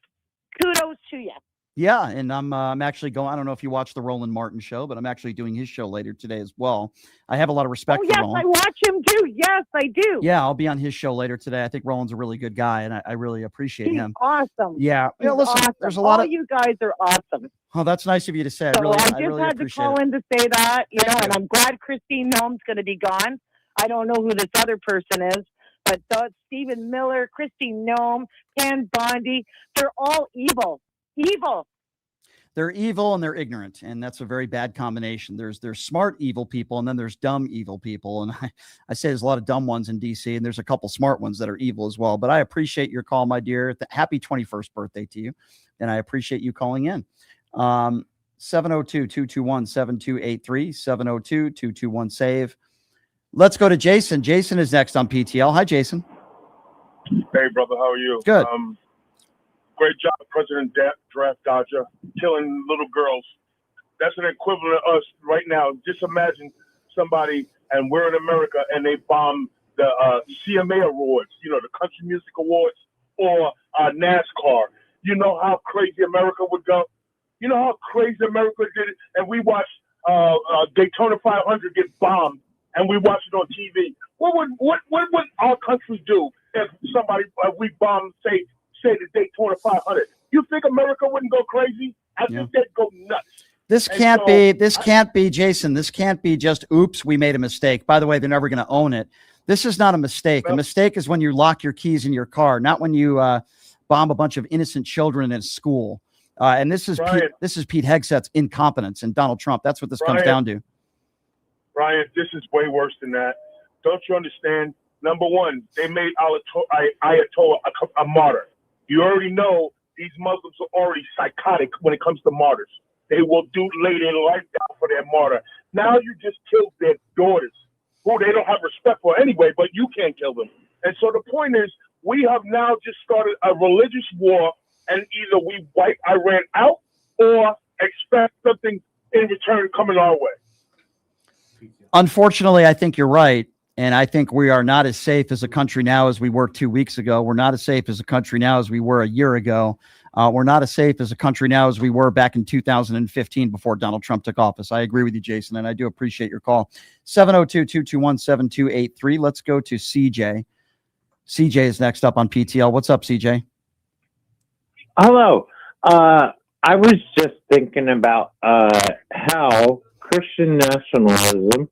kudos to you. Yeah, and I'm actually going. I don't know if you watch the Roland Martin show, but I'm actually doing his show later today as well. I have a lot of respect Oh, for yes, Roland. I watch him too. Yes, I do. Yeah, I'll be on his show later today. I think Roland's a really good guy, and I really appreciate He's him. awesome. Yeah, He's listen, awesome. there's a lot All of. you guys are awesome. Oh, that's nice of you to say. I So really I just really had to appreciate call it. in to say that, you Thank know, you. and I'm glad Kristi Noem's going to be gone. I don't know who this other person is, but Stephen Miller, Kristi Noem, Pam Bondi, they're all evil. Evil. They're evil and they're ignorant, and that's a very bad combination. There's smart evil people, and then there's dumb evil people. And I say there's a lot of dumb ones in DC, and there's a couple smart ones that are evil as well. But I appreciate your call, my dear. Happy 21st birthday to you, and I appreciate you calling in. 702-221-7283, 702-221-SAVE. Let's go to Jason. Jason is next on PTL. Hi, Jason. Hey, brother, how are you? Good. Great job, President Draft Dodger, killing little girls. That's an equivalent of us right now. Just imagine somebody, and we're in America, and they bomb the CMA Awards, you know, the Country Music Awards, or NASCAR. You know how crazy America would go? You know how crazy America did it? And we watched Daytona 500 get bombed, and we watched it on TV. What would our country do if somebody, we bombed, say the Daytona 500? You think America wouldn't go crazy? I think they'd go nuts. This can't be, Jason. This can't be just, oops, we made a mistake. By the way, they're never going to own it. This is not a mistake. A mistake is when you lock your keys in your car, not when you bomb a bunch of innocent children in a school. And this is Pete Hegseth's incompetence and Donald Trump. That's what this comes down to. Ryan, this is way worse than that. Don't you understand? Number one, they made Ayatollah a martyr. You already know these Muslims are already psychotic when it comes to martyrs. They will lay their life down for their martyr. Now you just killed their daughters, who they don't have respect for anyway, but you can't kill them. And so the point is, we have now just started a religious war, and either we wipe Iran out or expect something in return coming our way. Unfortunately, I think you're right. And I think we are not as safe as a country now as we were 2 weeks ago. We're not as safe as a country now as we were a year ago. We're not as safe as a country now as we were back in 2015 before Donald Trump took office. I agree with you, Jason, and I do appreciate your call. 702-221-7283. Let's go to CJ. CJ is next up on PTL. What's up, CJ? Hello. I was just thinking about how Christian nationalism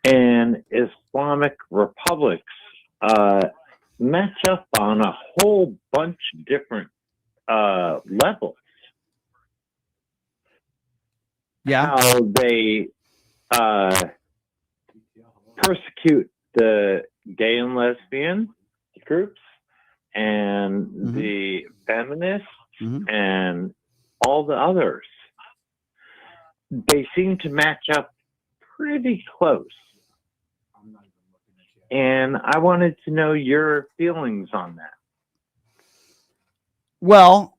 and Islamic republics match up on a whole bunch of different levels. Yeah. How they persecute the gay and lesbian groups and the feminists and all the others. They seem to match up pretty close. And I wanted to know your feelings on that. Well,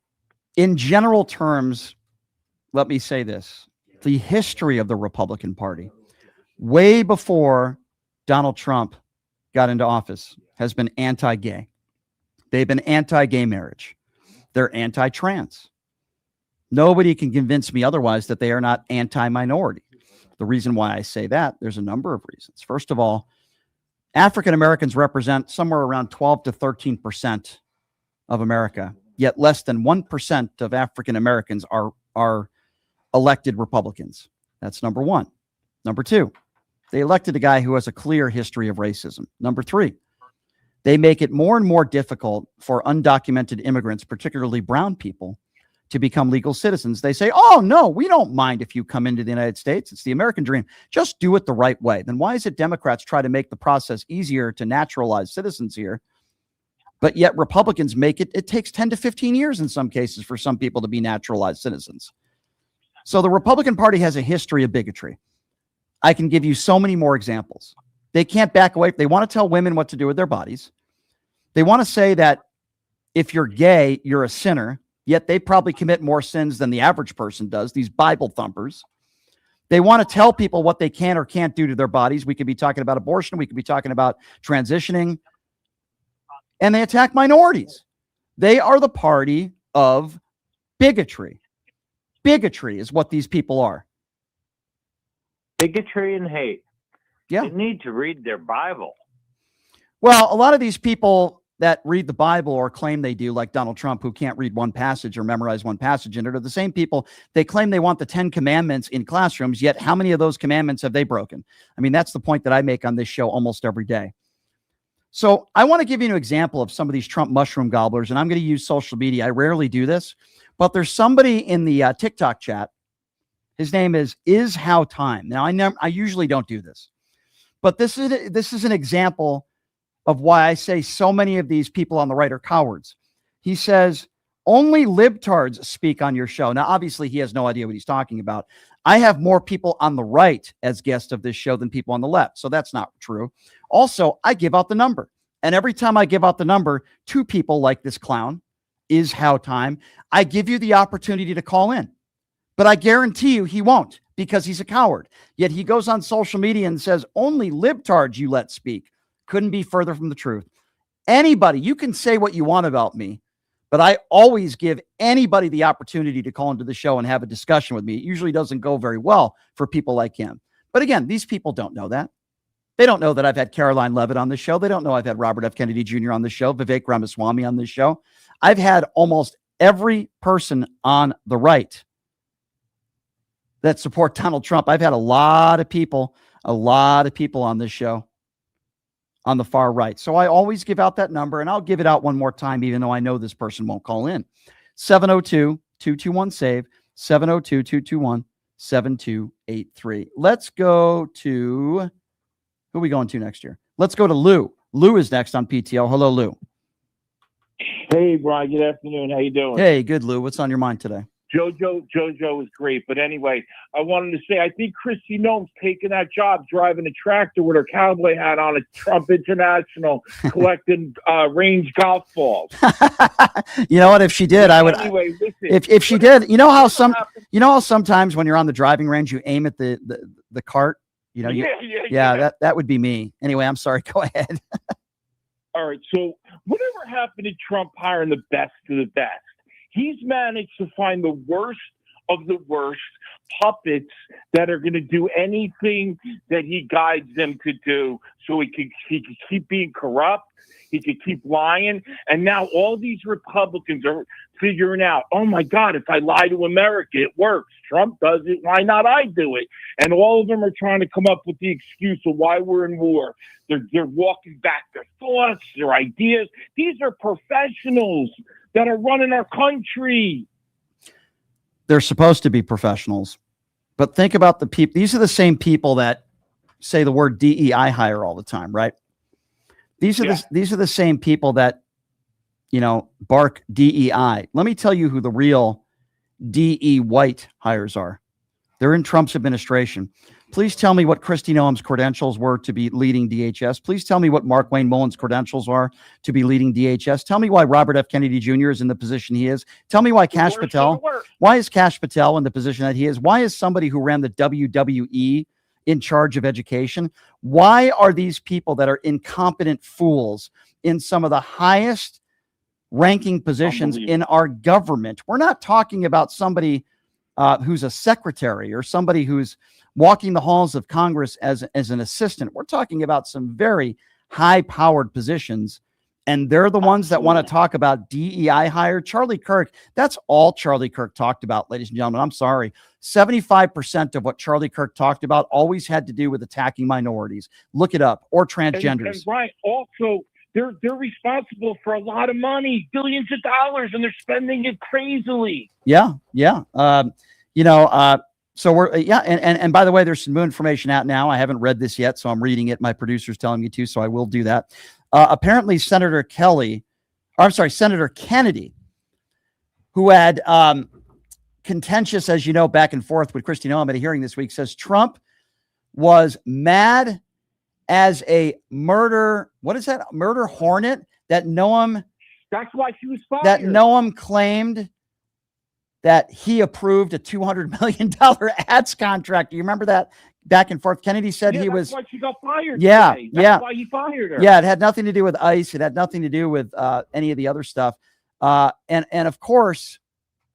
in general terms, let me say this. The history of the Republican Party, way before Donald Trump got into office, has been anti-gay. They've been anti-gay marriage. They're anti-trans. Nobody can convince me otherwise that they are not anti-minority. The reason why I say that, there's a number of reasons. First of all, African Americans represent somewhere around 12 to 13% of America, yet less than 1% of African Americans are elected Republicans. That's number one. Number two, they elected a guy who has a clear history of racism. Number three, they make it more and more difficult for undocumented immigrants, particularly brown people, to become legal citizens. They say, oh, no, we don't mind if you come into the United States. It's the American dream. Just do it the right way. Then why is it Democrats try to make the process easier to naturalize citizens here, but yet Republicans make it takes 10 to 15 years in some cases for some people to be naturalized citizens. So the Republican Party has a history of bigotry. I can give you so many more examples. They can't back away. They want to tell women what to do with their bodies. They want to say that if you're gay, you're a sinner. Yet they probably commit more sins than the average person does, these Bible thumpers. They want to tell people what they can or can't do to their bodies. We could be talking about abortion. We could be talking about transitioning. And they attack minorities. They are the party of bigotry. Bigotry is what these people are. Bigotry and hate. Yeah. They need to read their Bible. Well, a lot of these people that read the Bible or claim they do, like Donald Trump, who can't read one passage or memorize one passage in it, are the same people. They claim they want the 10 commandments in classrooms, yet how many of those commandments have they broken? I mean, that's the point that I make on this show almost every day. So I want to give you an example of some of these Trump mushroom gobblers, and I'm going to use social media. I rarely do this, but there's somebody in the TikTok chat. His name is How Time. Now, I usually don't do this, but this is an example of why I say so many of these people on the right are cowards. He says, only libtards speak on your show. Now, obviously, he has no idea what he's talking about. I have more people on the right as guests of this show than people on the left, so that's not true. Also, I give out the number, and every time I give out the number, 2 people like this clown, How Time, I give you the opportunity to call in. But I guarantee you he won't, because he's a coward. Yet he goes on social media and says, only libtards you let speak. Couldn't be further from the truth. Anybody, you can say what you want about me, but I always give anybody the opportunity to call into the show and have a discussion with me. It usually doesn't go very well for people like him. But again, these people don't know that. They don't know that I've had Caroline Levitt on the show. They don't know I've had Robert F. Kennedy Jr. on the show, Vivek Ramaswamy on this show. I've had almost every person on the right that support Donald Trump. I've had a lot of people on this show on the far right. So I always give out that number, and I'll give it out one more time, even though I know this person won't call in. 702-221-SAVE, 702-221-7283. Let's go to, who are we going to next year? Let's go to Lou. Lou is next on PTO. Hello, Lou. Hey, Brian. Good afternoon. How you doing? Hey, good, Lou. What's on your mind today? JoJo is great. But anyway, I wanted to say, I think Kristi Noem's taking that job driving a tractor with her cowboy hat on at Trump International, collecting range golf balls. You know what? If she did, I would. Anyway, listen, if she did, you know how sometimes when you're on the driving range, you aim at the cart. You know, yeah. That would be me. Anyway, I'm sorry. Go ahead. All right. So whatever happened to Trump hiring the best of the best? He's managed to find the worst of the worst puppets that are going to do anything that he guides them to do. So he could keep being corrupt. He could keep lying. And now all these Republicans are figuring out, oh, my God, if I lie to America, it works. Trump does it. Why not I do it? And all of them are trying to come up with the excuse of why we're in war. They're walking back their thoughts, their ideas. These are professionals that are running our country. They're supposed to be professionals. But think about the people. These are the same people that say the word DEI hire all the time, right? These are the same people that, bark DEI. Let me tell you who the real DE white hires are. They're in Trump's administration. Please tell me what Kristi Noem's credentials were to be leading DHS. Please tell me what Mark Wayne Mullen's credentials are to be leading DHS. Tell me why Robert F. Kennedy Jr. is in the position he is. Tell me why Kash Patel. Why is Kash Patel in the position that he is? Why is somebody who ran the WWE in charge of education? Why are these people that are incompetent fools in some of the highest ranking positions in our government? We're not talking about somebody who's a secretary or somebody who's walking the halls of Congress as an assistant. We're talking about some very high-powered positions, and they're the ones that want to talk about DEI hire. Charlie Kirk, that's all Charlie Kirk talked about, ladies and gentlemen. I'm sorry. 75% of what Charlie Kirk talked about always had to do with attacking minorities. Look it up. Or transgenders. And right, also, they're responsible for a lot of money, billions of dollars, and they're spending it crazily. Yeah. So we're, and by the way, there's some new information out now. I haven't read this yet, so I'm reading it. My producer's telling me to, so I will do that. Apparently Senator Kennedy, who had contentious, as you know, back and forth with Kristi Noem at a hearing this week, says Trump was mad as a murder hornet that Noem. That's why she was fired. That Noem claimed that he approved a $200 million ads contract. Do you remember that back and forth? Kennedy said he was. That's why she got fired. Yeah, today. That's why he fired her. Yeah, it had nothing to do with ICE. It had nothing to do with any of the other stuff. And of course,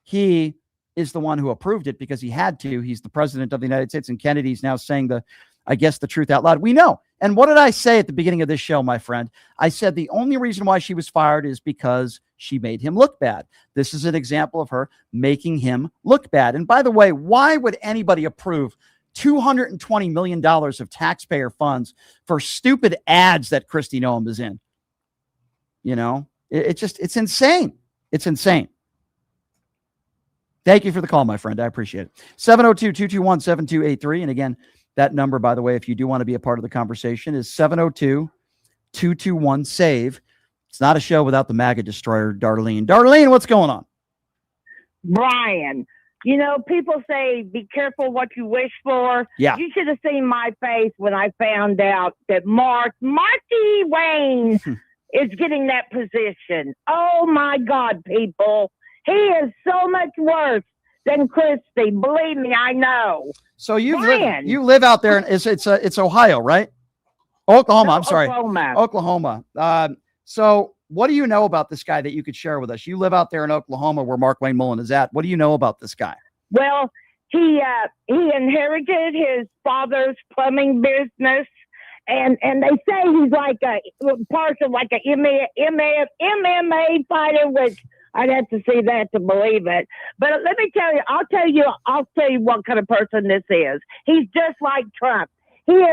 he is the one who approved it because he had to. He's the president of the United States, and Kennedy's now saying the truth out loud. We know. And what did I say at the beginning of this show, my friend? I said the only reason why she was fired is because she made him look bad. This is an example of her making him look bad. And by the way, why would anybody approve $220 million of taxpayer funds for stupid ads that Kristi Noem is in? You know, it's insane. It's insane. Thank you for the call, my friend. I appreciate it. 702-221-7283. And again, that number, by the way, if you do want to be a part of the conversation, is 702-221-SAVE. It's not a show without the MAGA destroyer, Darlene. Darlene, what's going on? Brian, you know, people say be careful what you wish for. Yeah. You should have seen my face when I found out that Marky Wayne is getting that position. Oh, my God, people. He is so much worse than Kristi. Believe me, I know. So you live out there, and it's Ohio, right? Oklahoma. No, I'm sorry, Oklahoma. So what do you know about this guy that you could share with us? You live out there in Oklahoma, where Markwayne Mullin is at. What do you know about this guy? Well, he inherited his father's plumbing business, and they say he's like a partial, like a MMA fighter, which I'd have to see that to believe it. But let me tell you, I'll tell you what kind of person this is. He's just like Trump. He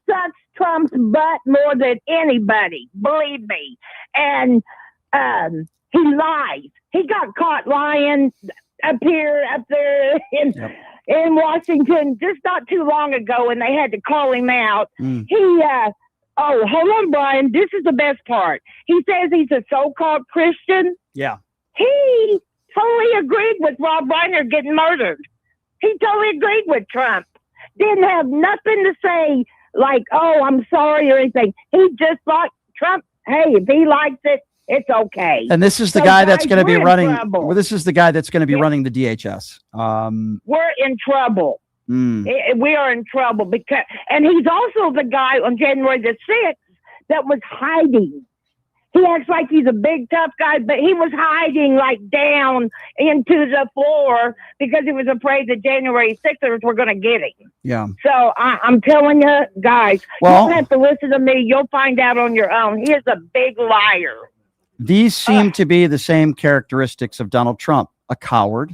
sucks Trump's butt more than anybody, believe me. And he lies. He got caught lying up there in Washington just not too long ago, and they had to call him out. Oh, hold on, Brian. This is the best part. He says he's a so-called Christian. Yeah. He totally agreed with Rob Reiner getting murdered. He totally agreed with Trump. Didn't have nothing to say like, oh, I'm sorry or anything. He just thought Trump, hey, if he likes it, it's okay. And this is the guy that's going to be running. Well, this is the guy that's going to be running the DHS. We're in trouble. We are in trouble and he's also the guy on January the 6th that was hiding. He acts like he's a big tough guy, but he was hiding like down into the floor because he was afraid that January 6ers were going to get him. Yeah. So I'm telling you, guys, you don't have to listen to me. You'll find out on your own. He is a big liar. These seem to be the same characteristics of Donald Trump, a coward.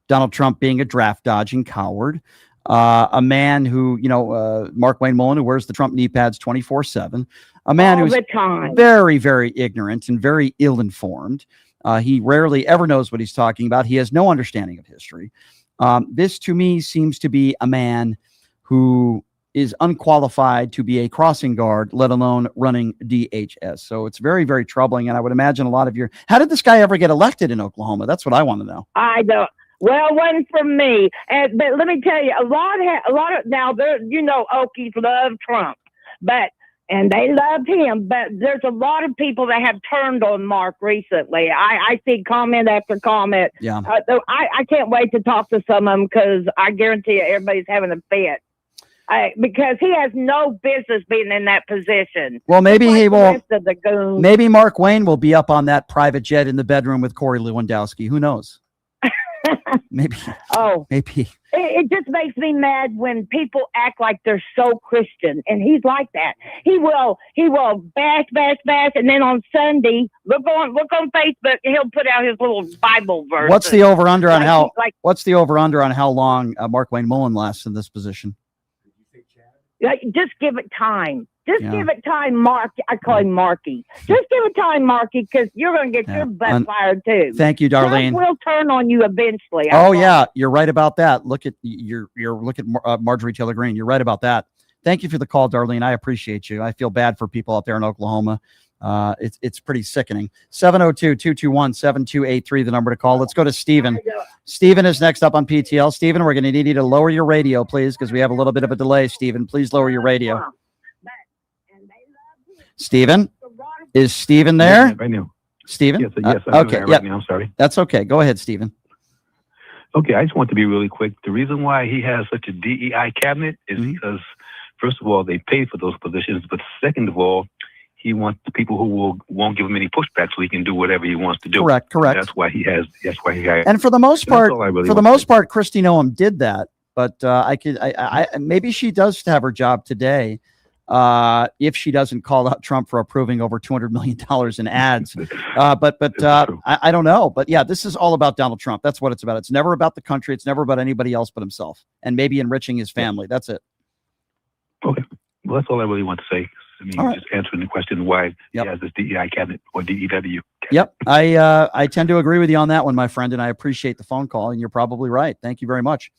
Donald Trump being a draft dodging coward. A man who, Markwayne Mullin, who wears the Trump knee pads 24/7. A man who's very, very ignorant and very ill-informed. He rarely ever knows what he's talking about. He has no understanding of history. This, to me, seems to be a man who is unqualified to be a crossing guard, let alone running DHS. So it's very, very troubling. And I would imagine a lot of how did this guy ever get elected in Oklahoma? That's what I want to know. I don't. Well, one from me. But let me tell you, a lot of now, Okies love Trump, and they loved him, but there's a lot of people that have turned on Mark recently. I see comment after comment. Yeah. I can't wait to talk to some of them because I guarantee you everybody's having a fit. Because he has no business being in that position. Well, maybe he will. Maybe Markwayne will be up on that private jet in the bedroom with Corey Lewandowski. Who knows? Maybe. Maybe. It just makes me mad when people act like they're so Christian, and he's like that. He will bash, and then on Sunday, look on Facebook, he'll put out his little Bible verse. What's the over under on how long Markwayne Mullin lasts in this position? Just give it time. Give it time, Mark. I call him Marky. Just give it time, Marky, because you're going to get your butt fired too. Thank you, Darlene. Trump will turn on you eventually. Yeah, you're right about that. Look at Marjorie Taylor Greene. You're right about that. Thank you for the call, Darlene. I appreciate you. I feel bad for people out there in Oklahoma. It's pretty sickening. 702-221-7283, the number to call. Let's go to Stephen. Stephen is next up on PTL. Stephen, we're going to need you to lower your radio, please, because we have a little bit of a delay. Stephen, please lower your radio. Stephen, is Stephen there? Right now. Stephen? Yes, I'm okay. there right now. I'm sorry. That's okay. Go ahead, Stephen. Okay, I just want to be really quick. The reason why he has such a DEI cabinet is because, first of all, they pay for those positions, but second of all, he wants the people who won't give him any pushback, so he can do whatever he wants to do. Correct. And that's why he has. And for the most part, Kristi Noem did that. But maybe she does have her job today. If she doesn't call out Trump for approving over $200 million in ads. I don't know. But yeah, this is all about Donald Trump. That's what it's about. It's never about the country. It's never about anybody else but himself and maybe enriching his family. That's it. Okay. Well, that's all I really want to say. I mean, just answering the question why he has this DEI cabinet or DEW. Yep. I tend to agree with you on that one, my friend, and I appreciate the phone call, and you're probably right. Thank you very much.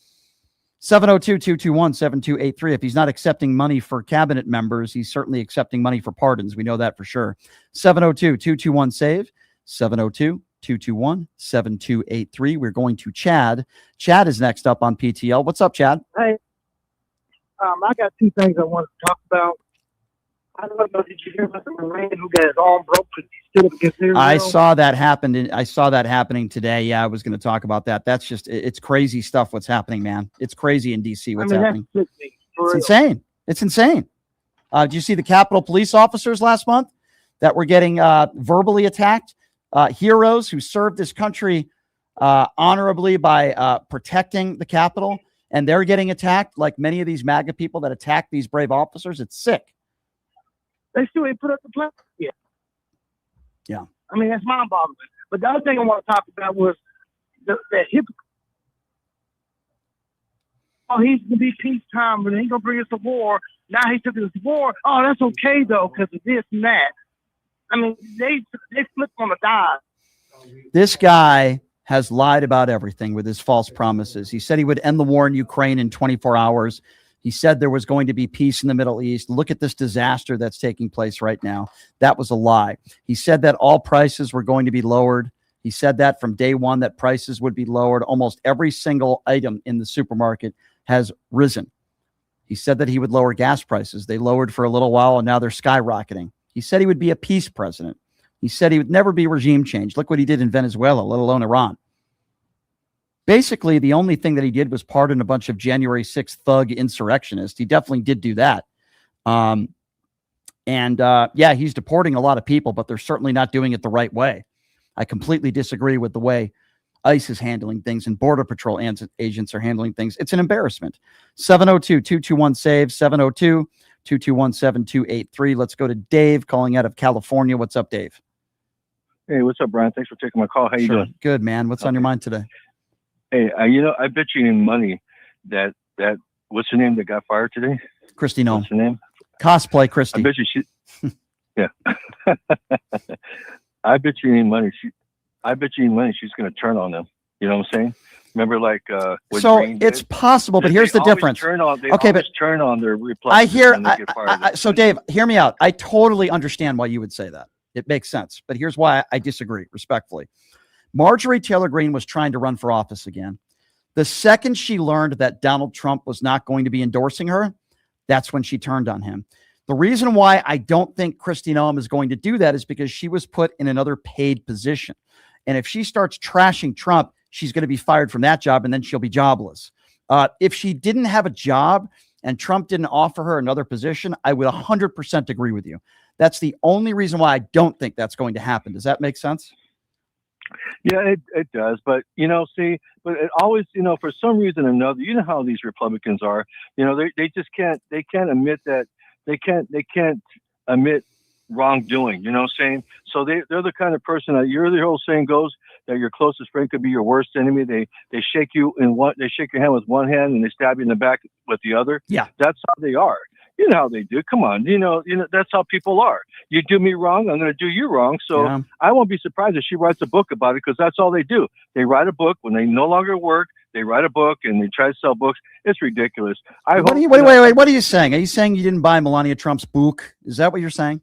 702-221-7283. If he's not accepting money for cabinet members, he's certainly accepting money for pardons. We know that for sure. 702-221-SAVE. 702-221-7283. We're going to Chad. Chad is next up on PTL. What's up, Chad? Hey, I got two things I wanted to talk about. I don't know, did you hear about the Marine who got his arm broke because he stood up against Israel? I saw that happen. I saw that happening today. Yeah, I was going to talk about that. That's just, it's crazy stuff what's happening, man. It's crazy in D.C. what's happening. It's insane. It's insane. Did you see the Capitol Police officers last month that were getting verbally attacked? Heroes who served this country honorably by protecting the Capitol, and they're getting attacked like many of these MAGA people that attack these brave officers. It's sick. They still ain't put up the plan yet. Yeah. I mean, that's mind-boggling. But the other thing I want to talk about was that hypocrite. Oh, he's going to be peacetime, but he ain't going to bring us to war. Now he took us to war. Oh, that's okay, though, because of this and that. I mean, they flipped on a dime. This guy has lied about everything with his false promises. He said he would end the war in Ukraine in 24 hours. He said there was going to be peace in the Middle East. Look at this disaster that's taking place right now. That was a lie. He said that all prices were going to be lowered. He said that from day one that prices would be lowered. Almost every single item in the supermarket has risen. He said that he would lower gas prices. They lowered for a little while, and now they're skyrocketing. He said he would be a peace president. He said he would never be regime change. Look what he did in Venezuela, let alone Iran. Basically, the only thing that he did was pardon a bunch of January 6th thug insurrectionists. He definitely did do that. Yeah, he's deporting a lot of people, but they're certainly not doing it the right way. I completely disagree with the way ICE is handling things and Border Patrol agents are handling things. It's an embarrassment. 702-221-SAVE, 702-221-7283. Let's go to Dave calling out of California. What's up, Dave? Hey, what's up, Brian? Thanks for taking my call. How you doing? Good, man. What's on your mind today? Hey, I bet you any money that what's her name that got fired today? Kristi Noem. What's her name? Cosplay Kristi. I bet you she. Yeah. I bet you any money. She's going to turn on them. You know what I'm saying? Remember, like so it's possible, but here's the difference. Turn on their I hear. So Dave, hear me out. I totally understand why you would say that. It makes sense, but here's why I disagree respectfully. Marjorie Taylor Greene was trying to run for office again. The second she learned that Donald Trump was not going to be endorsing her, that's when she turned on him. The reason why I don't think Kristi Noem is going to do that is because she was put in another paid position. And if she starts trashing Trump, she's going to be fired from that job and then she'll be jobless. If she didn't have a job and Trump didn't offer her another position, I would 100% agree with you. That's the only reason why I don't think that's going to happen. Does that make sense? Yeah, it does. But, but it always, for some reason or another, you know how these Republicans are, they just can't admit that they can't admit wrongdoing, you know what I'm saying? So they're the kind of person that the whole saying goes that your closest friend could be your worst enemy. They shake you they shake your hand with one hand and they stab you in the back with the other. Yeah. That's how they are. You know how they do. Come on. That's how people are. You do me wrong, I'm going to do you wrong. So I won't be surprised if she writes a book about it because that's all they do. They write a book when they no longer work. They write a book and they try to sell books. It's ridiculous. Wait. What are you saying? Are you saying you didn't buy Melania Trump's book? Is that what you're saying?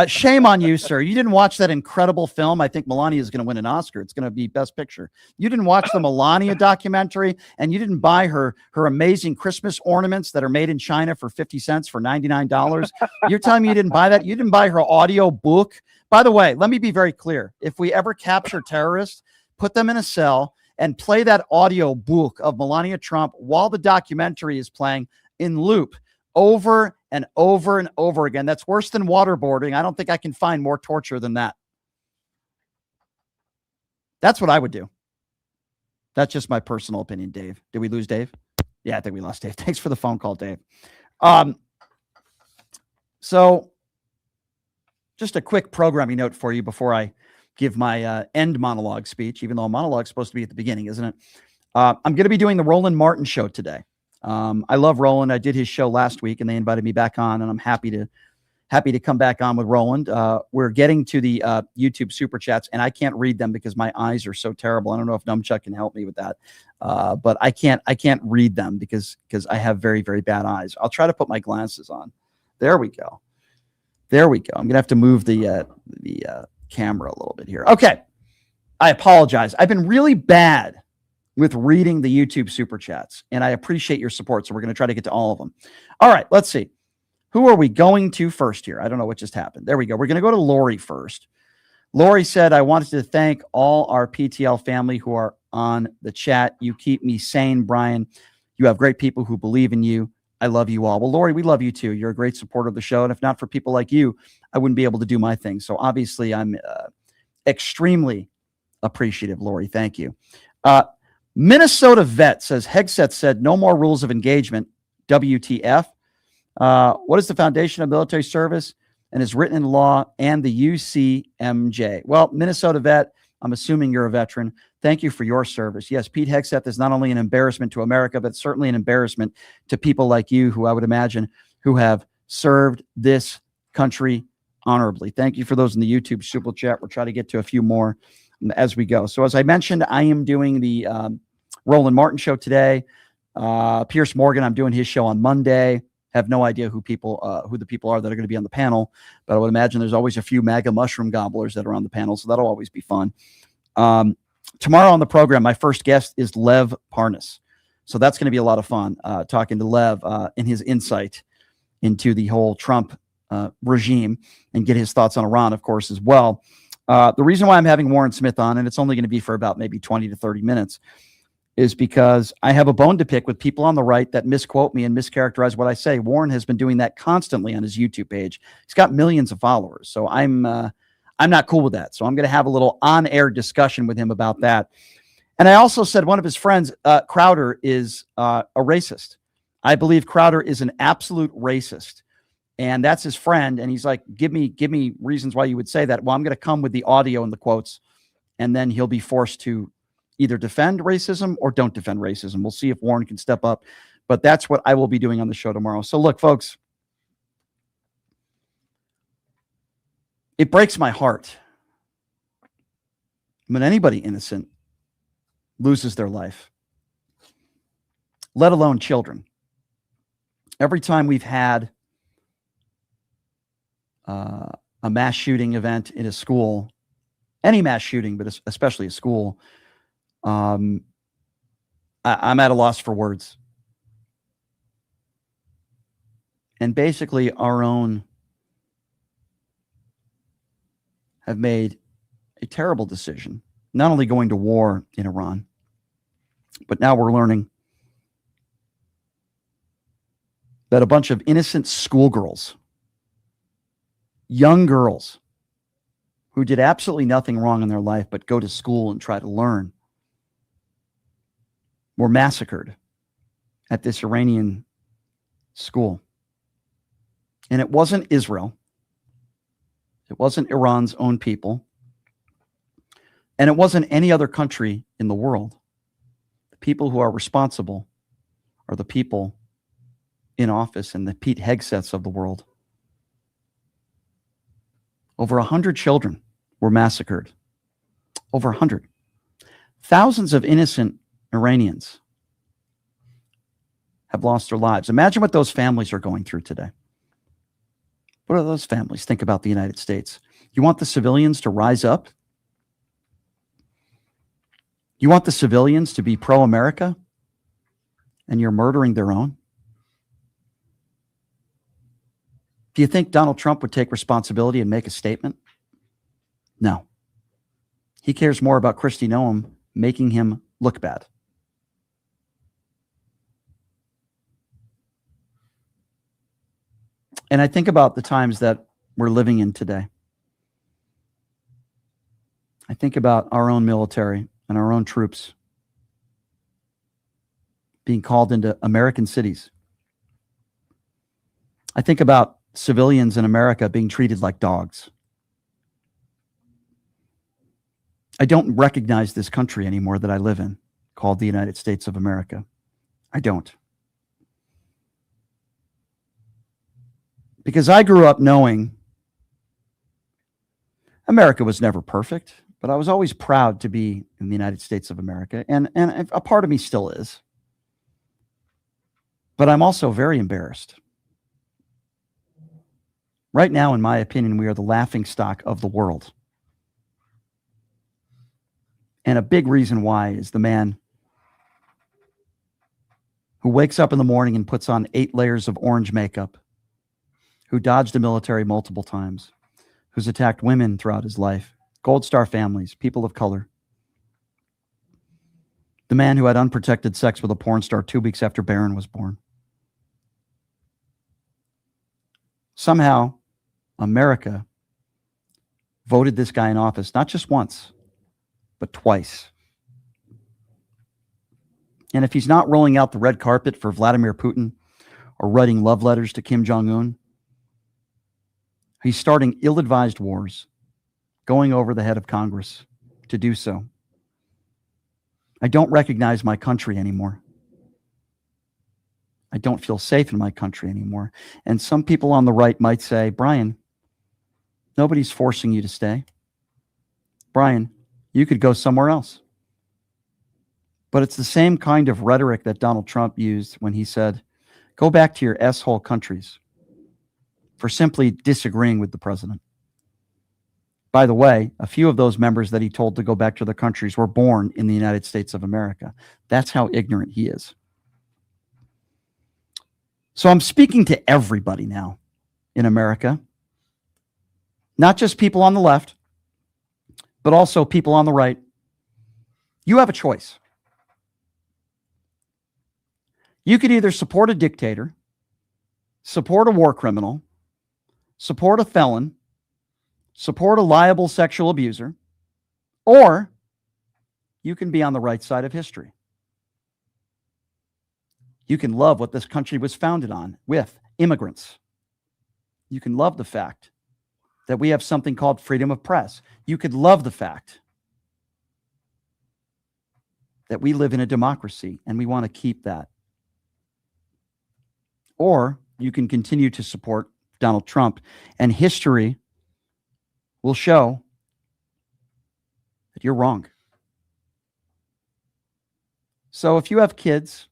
Shame on you, sir. You didn't watch that incredible film. I think Melania is going to win an Oscar. It's going to be Best Picture. You didn't watch the Melania documentary, and you didn't buy her amazing Christmas ornaments that are made in China for 50 cents for $99. You're telling me you didn't buy that? You didn't buy her audio book? By the way, let me be very clear. If we ever capture terrorists, put them in a cell and play that audio book of Melania Trump while the documentary is playing in loop over and over and over again. That's worse than waterboarding. I don't think I can find more torture than that. That's what I would do. That's just my personal opinion, Dave. Did we lose Dave? Yeah, I think we lost Dave. Thanks for the phone call, Dave. So just a quick programming note for you before I give my end monologue speech, even though a monologue is supposed to be at the beginning, isn't it? I'm going to be doing the Roland Martin show today. I love Roland. I did his show last week, and they invited me back on, and I'm happy to come back on with Roland. We're getting to the YouTube super chats, and I can't read them because my eyes are so terrible. I don't know if Numchuck can help me with that, but I can't read them because I have very, very bad eyes. I'll try to put my glasses on. There we go. There we go. I'm gonna have to move the camera a little bit here. Okay, I apologize. I've been really bad with reading the YouTube super chats, and I appreciate your support. So we're gonna try to get to all of them. All right, let's see. Who are we going to first here? I don't know what just happened. There we go. We're going to go to Lori first. Lori said, I wanted to thank all our PTL family who are on the chat. You keep me sane, Brian. You have great people who believe in you. I love you all. Well, Lori, we love you too. You're a great supporter of the show. And if not for people like you, I wouldn't be able to do my thing. So obviously I'm extremely appreciative, Lori. Thank you. Minnesota Vet says, Hegseth said no more rules of engagement. WTF. What is the foundation of military service and is written in law and the UCMJ? Well, Minnesota Vet, I'm assuming you're a veteran. Thank you for your service. Yes, Pete Hegseth is not only an embarrassment to America, but certainly an embarrassment to people like you who I would imagine who have served this country honorably. Thank you for those in the YouTube super chat. We'll try to get to a few more as we go. So as I mentioned, I am doing the Roland Martin show today. Pierce Morgan, I'm doing his show on Monday. Have no idea who the people are that are going to be on the panel, but I would imagine there's always a few MAGA mushroom gobblers that are on the panel, so that'll always be fun. Tomorrow on the program, my first guest is Lev Parnas, so that's going to be a lot of fun talking to Lev and his insight into the whole Trump regime and get his thoughts on Iran, of course, as well. The reason why I'm having Warren Smith on, and it's only going to be for about maybe 20 to 30 minutes, is because I have a bone to pick with people on the right that misquote me and mischaracterize what I say. Warren has been doing that constantly on his YouTube page. He's got millions of followers, so I'm not cool with that. So I'm going to have a little on-air discussion with him about that. And I also said one of his friends, Crowder, is a racist. I believe Crowder is an absolute racist, and that's his friend. And he's like, give me reasons why you would say that. Well, I'm going to come with the audio and the quotes, and then he'll be forced to either defend racism or don't defend racism. We'll see if Warren can step up, but that's what I will be doing on the show tomorrow. So look, folks, it breaks my heart when anybody innocent loses their life, let alone children. Every time we've had a mass shooting event in a school, any mass shooting, but especially a school, I'm at a loss for words. And basically our own have made a terrible decision, not only going to war in Iran, but now we're learning that a bunch of innocent schoolgirls, young girls who did absolutely nothing wrong in their life but go to school and try to learn, were massacred at this Iranian school. And it wasn't Israel. It wasn't Iran's own people. And it wasn't any other country in the world. The people who are responsible are the people in office and the Pete Hegseths of the world. Over 100 children were massacred. Over 100. Thousands of innocent Iranians have lost their lives. Imagine what those families are going through today. What do those families think about the United States? You want the civilians to rise up? You want the civilians to be pro-America? And you're murdering their own? Do you think Donald Trump would take responsibility and make a statement? No. He cares more about Kristi Noem making him look bad. And I think about the times that we're living in today. I think about our own military and our own troops being called into American cities. I think about civilians in America being treated like dogs. I don't recognize this country anymore that I live in, called the United States of America. I don't. Because I grew up knowing America was never perfect, but I was always proud to be in the United States of America, and a part of me still is. But I'm also very embarrassed. Right now, in my opinion, we are the laughingstock of the world. And a big reason why is the man who wakes up in the morning and puts on 8 layers of orange makeup, who dodged the military multiple times, who's attacked women throughout his life, Gold Star families, people of color. The man who had unprotected sex with a porn star 2 weeks after Barron was born. Somehow, America voted this guy in office, not just once, but twice. And if he's not rolling out the red carpet for Vladimir Putin or writing love letters to Kim Jong-un, he's starting ill-advised wars, going over the head of Congress to do so. I don't recognize my country anymore. I don't feel safe in my country anymore. And some people on the right might say, Brian, nobody's forcing you to stay. Brian, you could go somewhere else. But it's the same kind of rhetoric that Donald Trump used when he said, go back to your S-hole countries, for simply disagreeing with the president. By the way, a few of those members that he told to go back to their countries were born in the United States of America. That's how ignorant he is. So I'm speaking to everybody now in America, not just people on the left, but also people on the right. You have a choice. You could either support a dictator, support a war criminal, support a felon, support a liable sexual abuser, or you can be on the right side of history. You can love what this country was founded on, with immigrants. You can love the fact that we have something called freedom of press. You could love the fact that we live in a democracy and we want to keep that. Or you can continue to support Donald Trump, and history will show that you're wrong. So if you have kids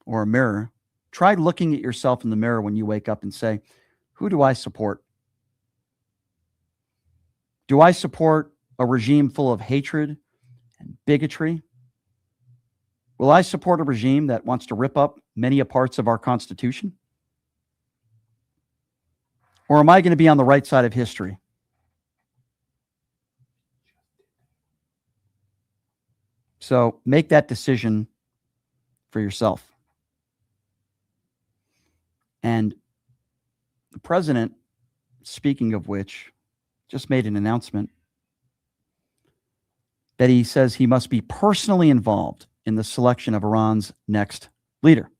or a mirror, try looking at yourself in the mirror when you wake up and say, who do I support? Do I support a regime full of hatred and bigotry? Will I support a regime that wants to rip up many parts of our Constitution? Or am I going to be on the right side of history? So make that decision for yourself. And the president, speaking of which, just made an announcement that he says he must be personally involved in the selection of Iran's next leader.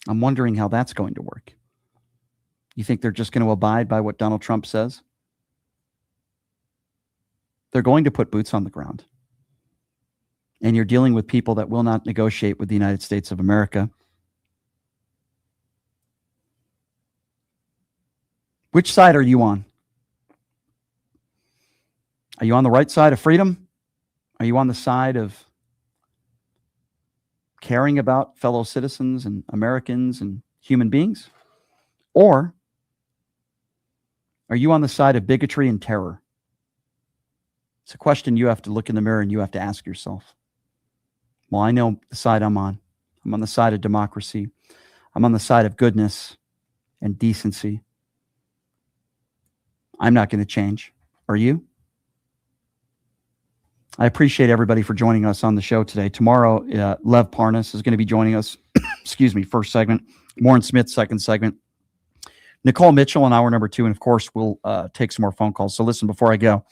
I'm wondering how that's going to work. You think they're just going to abide by what Donald Trump says? They're going to put boots on the ground. And you're dealing with people that will not negotiate with the United States of America. Which side are you on? Are you on the right side of freedom? Are you on the side of caring about fellow citizens and Americans and human beings? Or are you on the side of bigotry and terror? It's a question you have to look in the mirror and you have to ask yourself. Well, I know the side I'm on. I'm on the side of democracy. I'm on the side of goodness and decency. I'm not going to change. Are you? I appreciate everybody for joining us on the show today. Tomorrow, Lev Parnas is going to be joining us. Excuse me, first segment. Warren Smith, second segment. Nicole Mitchell in hour number 2. And of course, we'll take some more phone calls. So listen, before I go,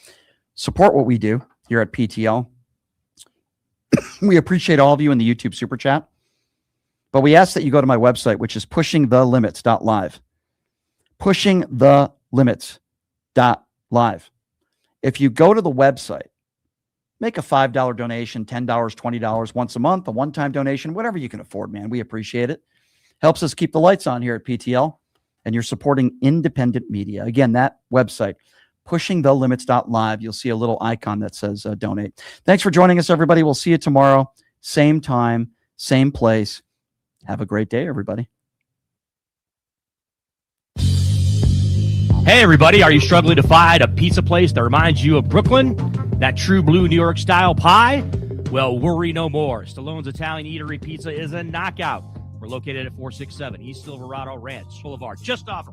support what we do here at PTL. We appreciate all of you in the YouTube super chat, but we ask that you go to my website, which is pushingthelimits.live. Pushingthelimits.live. If you go to the website, make a $5 donation, $10, $20 once a month, a one-time donation, whatever you can afford, man. We appreciate it. Helps us keep the lights on here at PTL, and you're supporting independent media. Again, that website, pushingthelimits.live. You'll see a little icon that says donate. Thanks for joining us, everybody. We'll see you tomorrow. Same time, same place. Have a great day, everybody. Hey, everybody. Are you struggling to find a pizza place that reminds you of Brooklyn? That true blue New York style pie? Well, worry no more. Stallone's Italian Eatery Pizza is a knockout. We're located at 467 East Silverado Ranch Boulevard, just off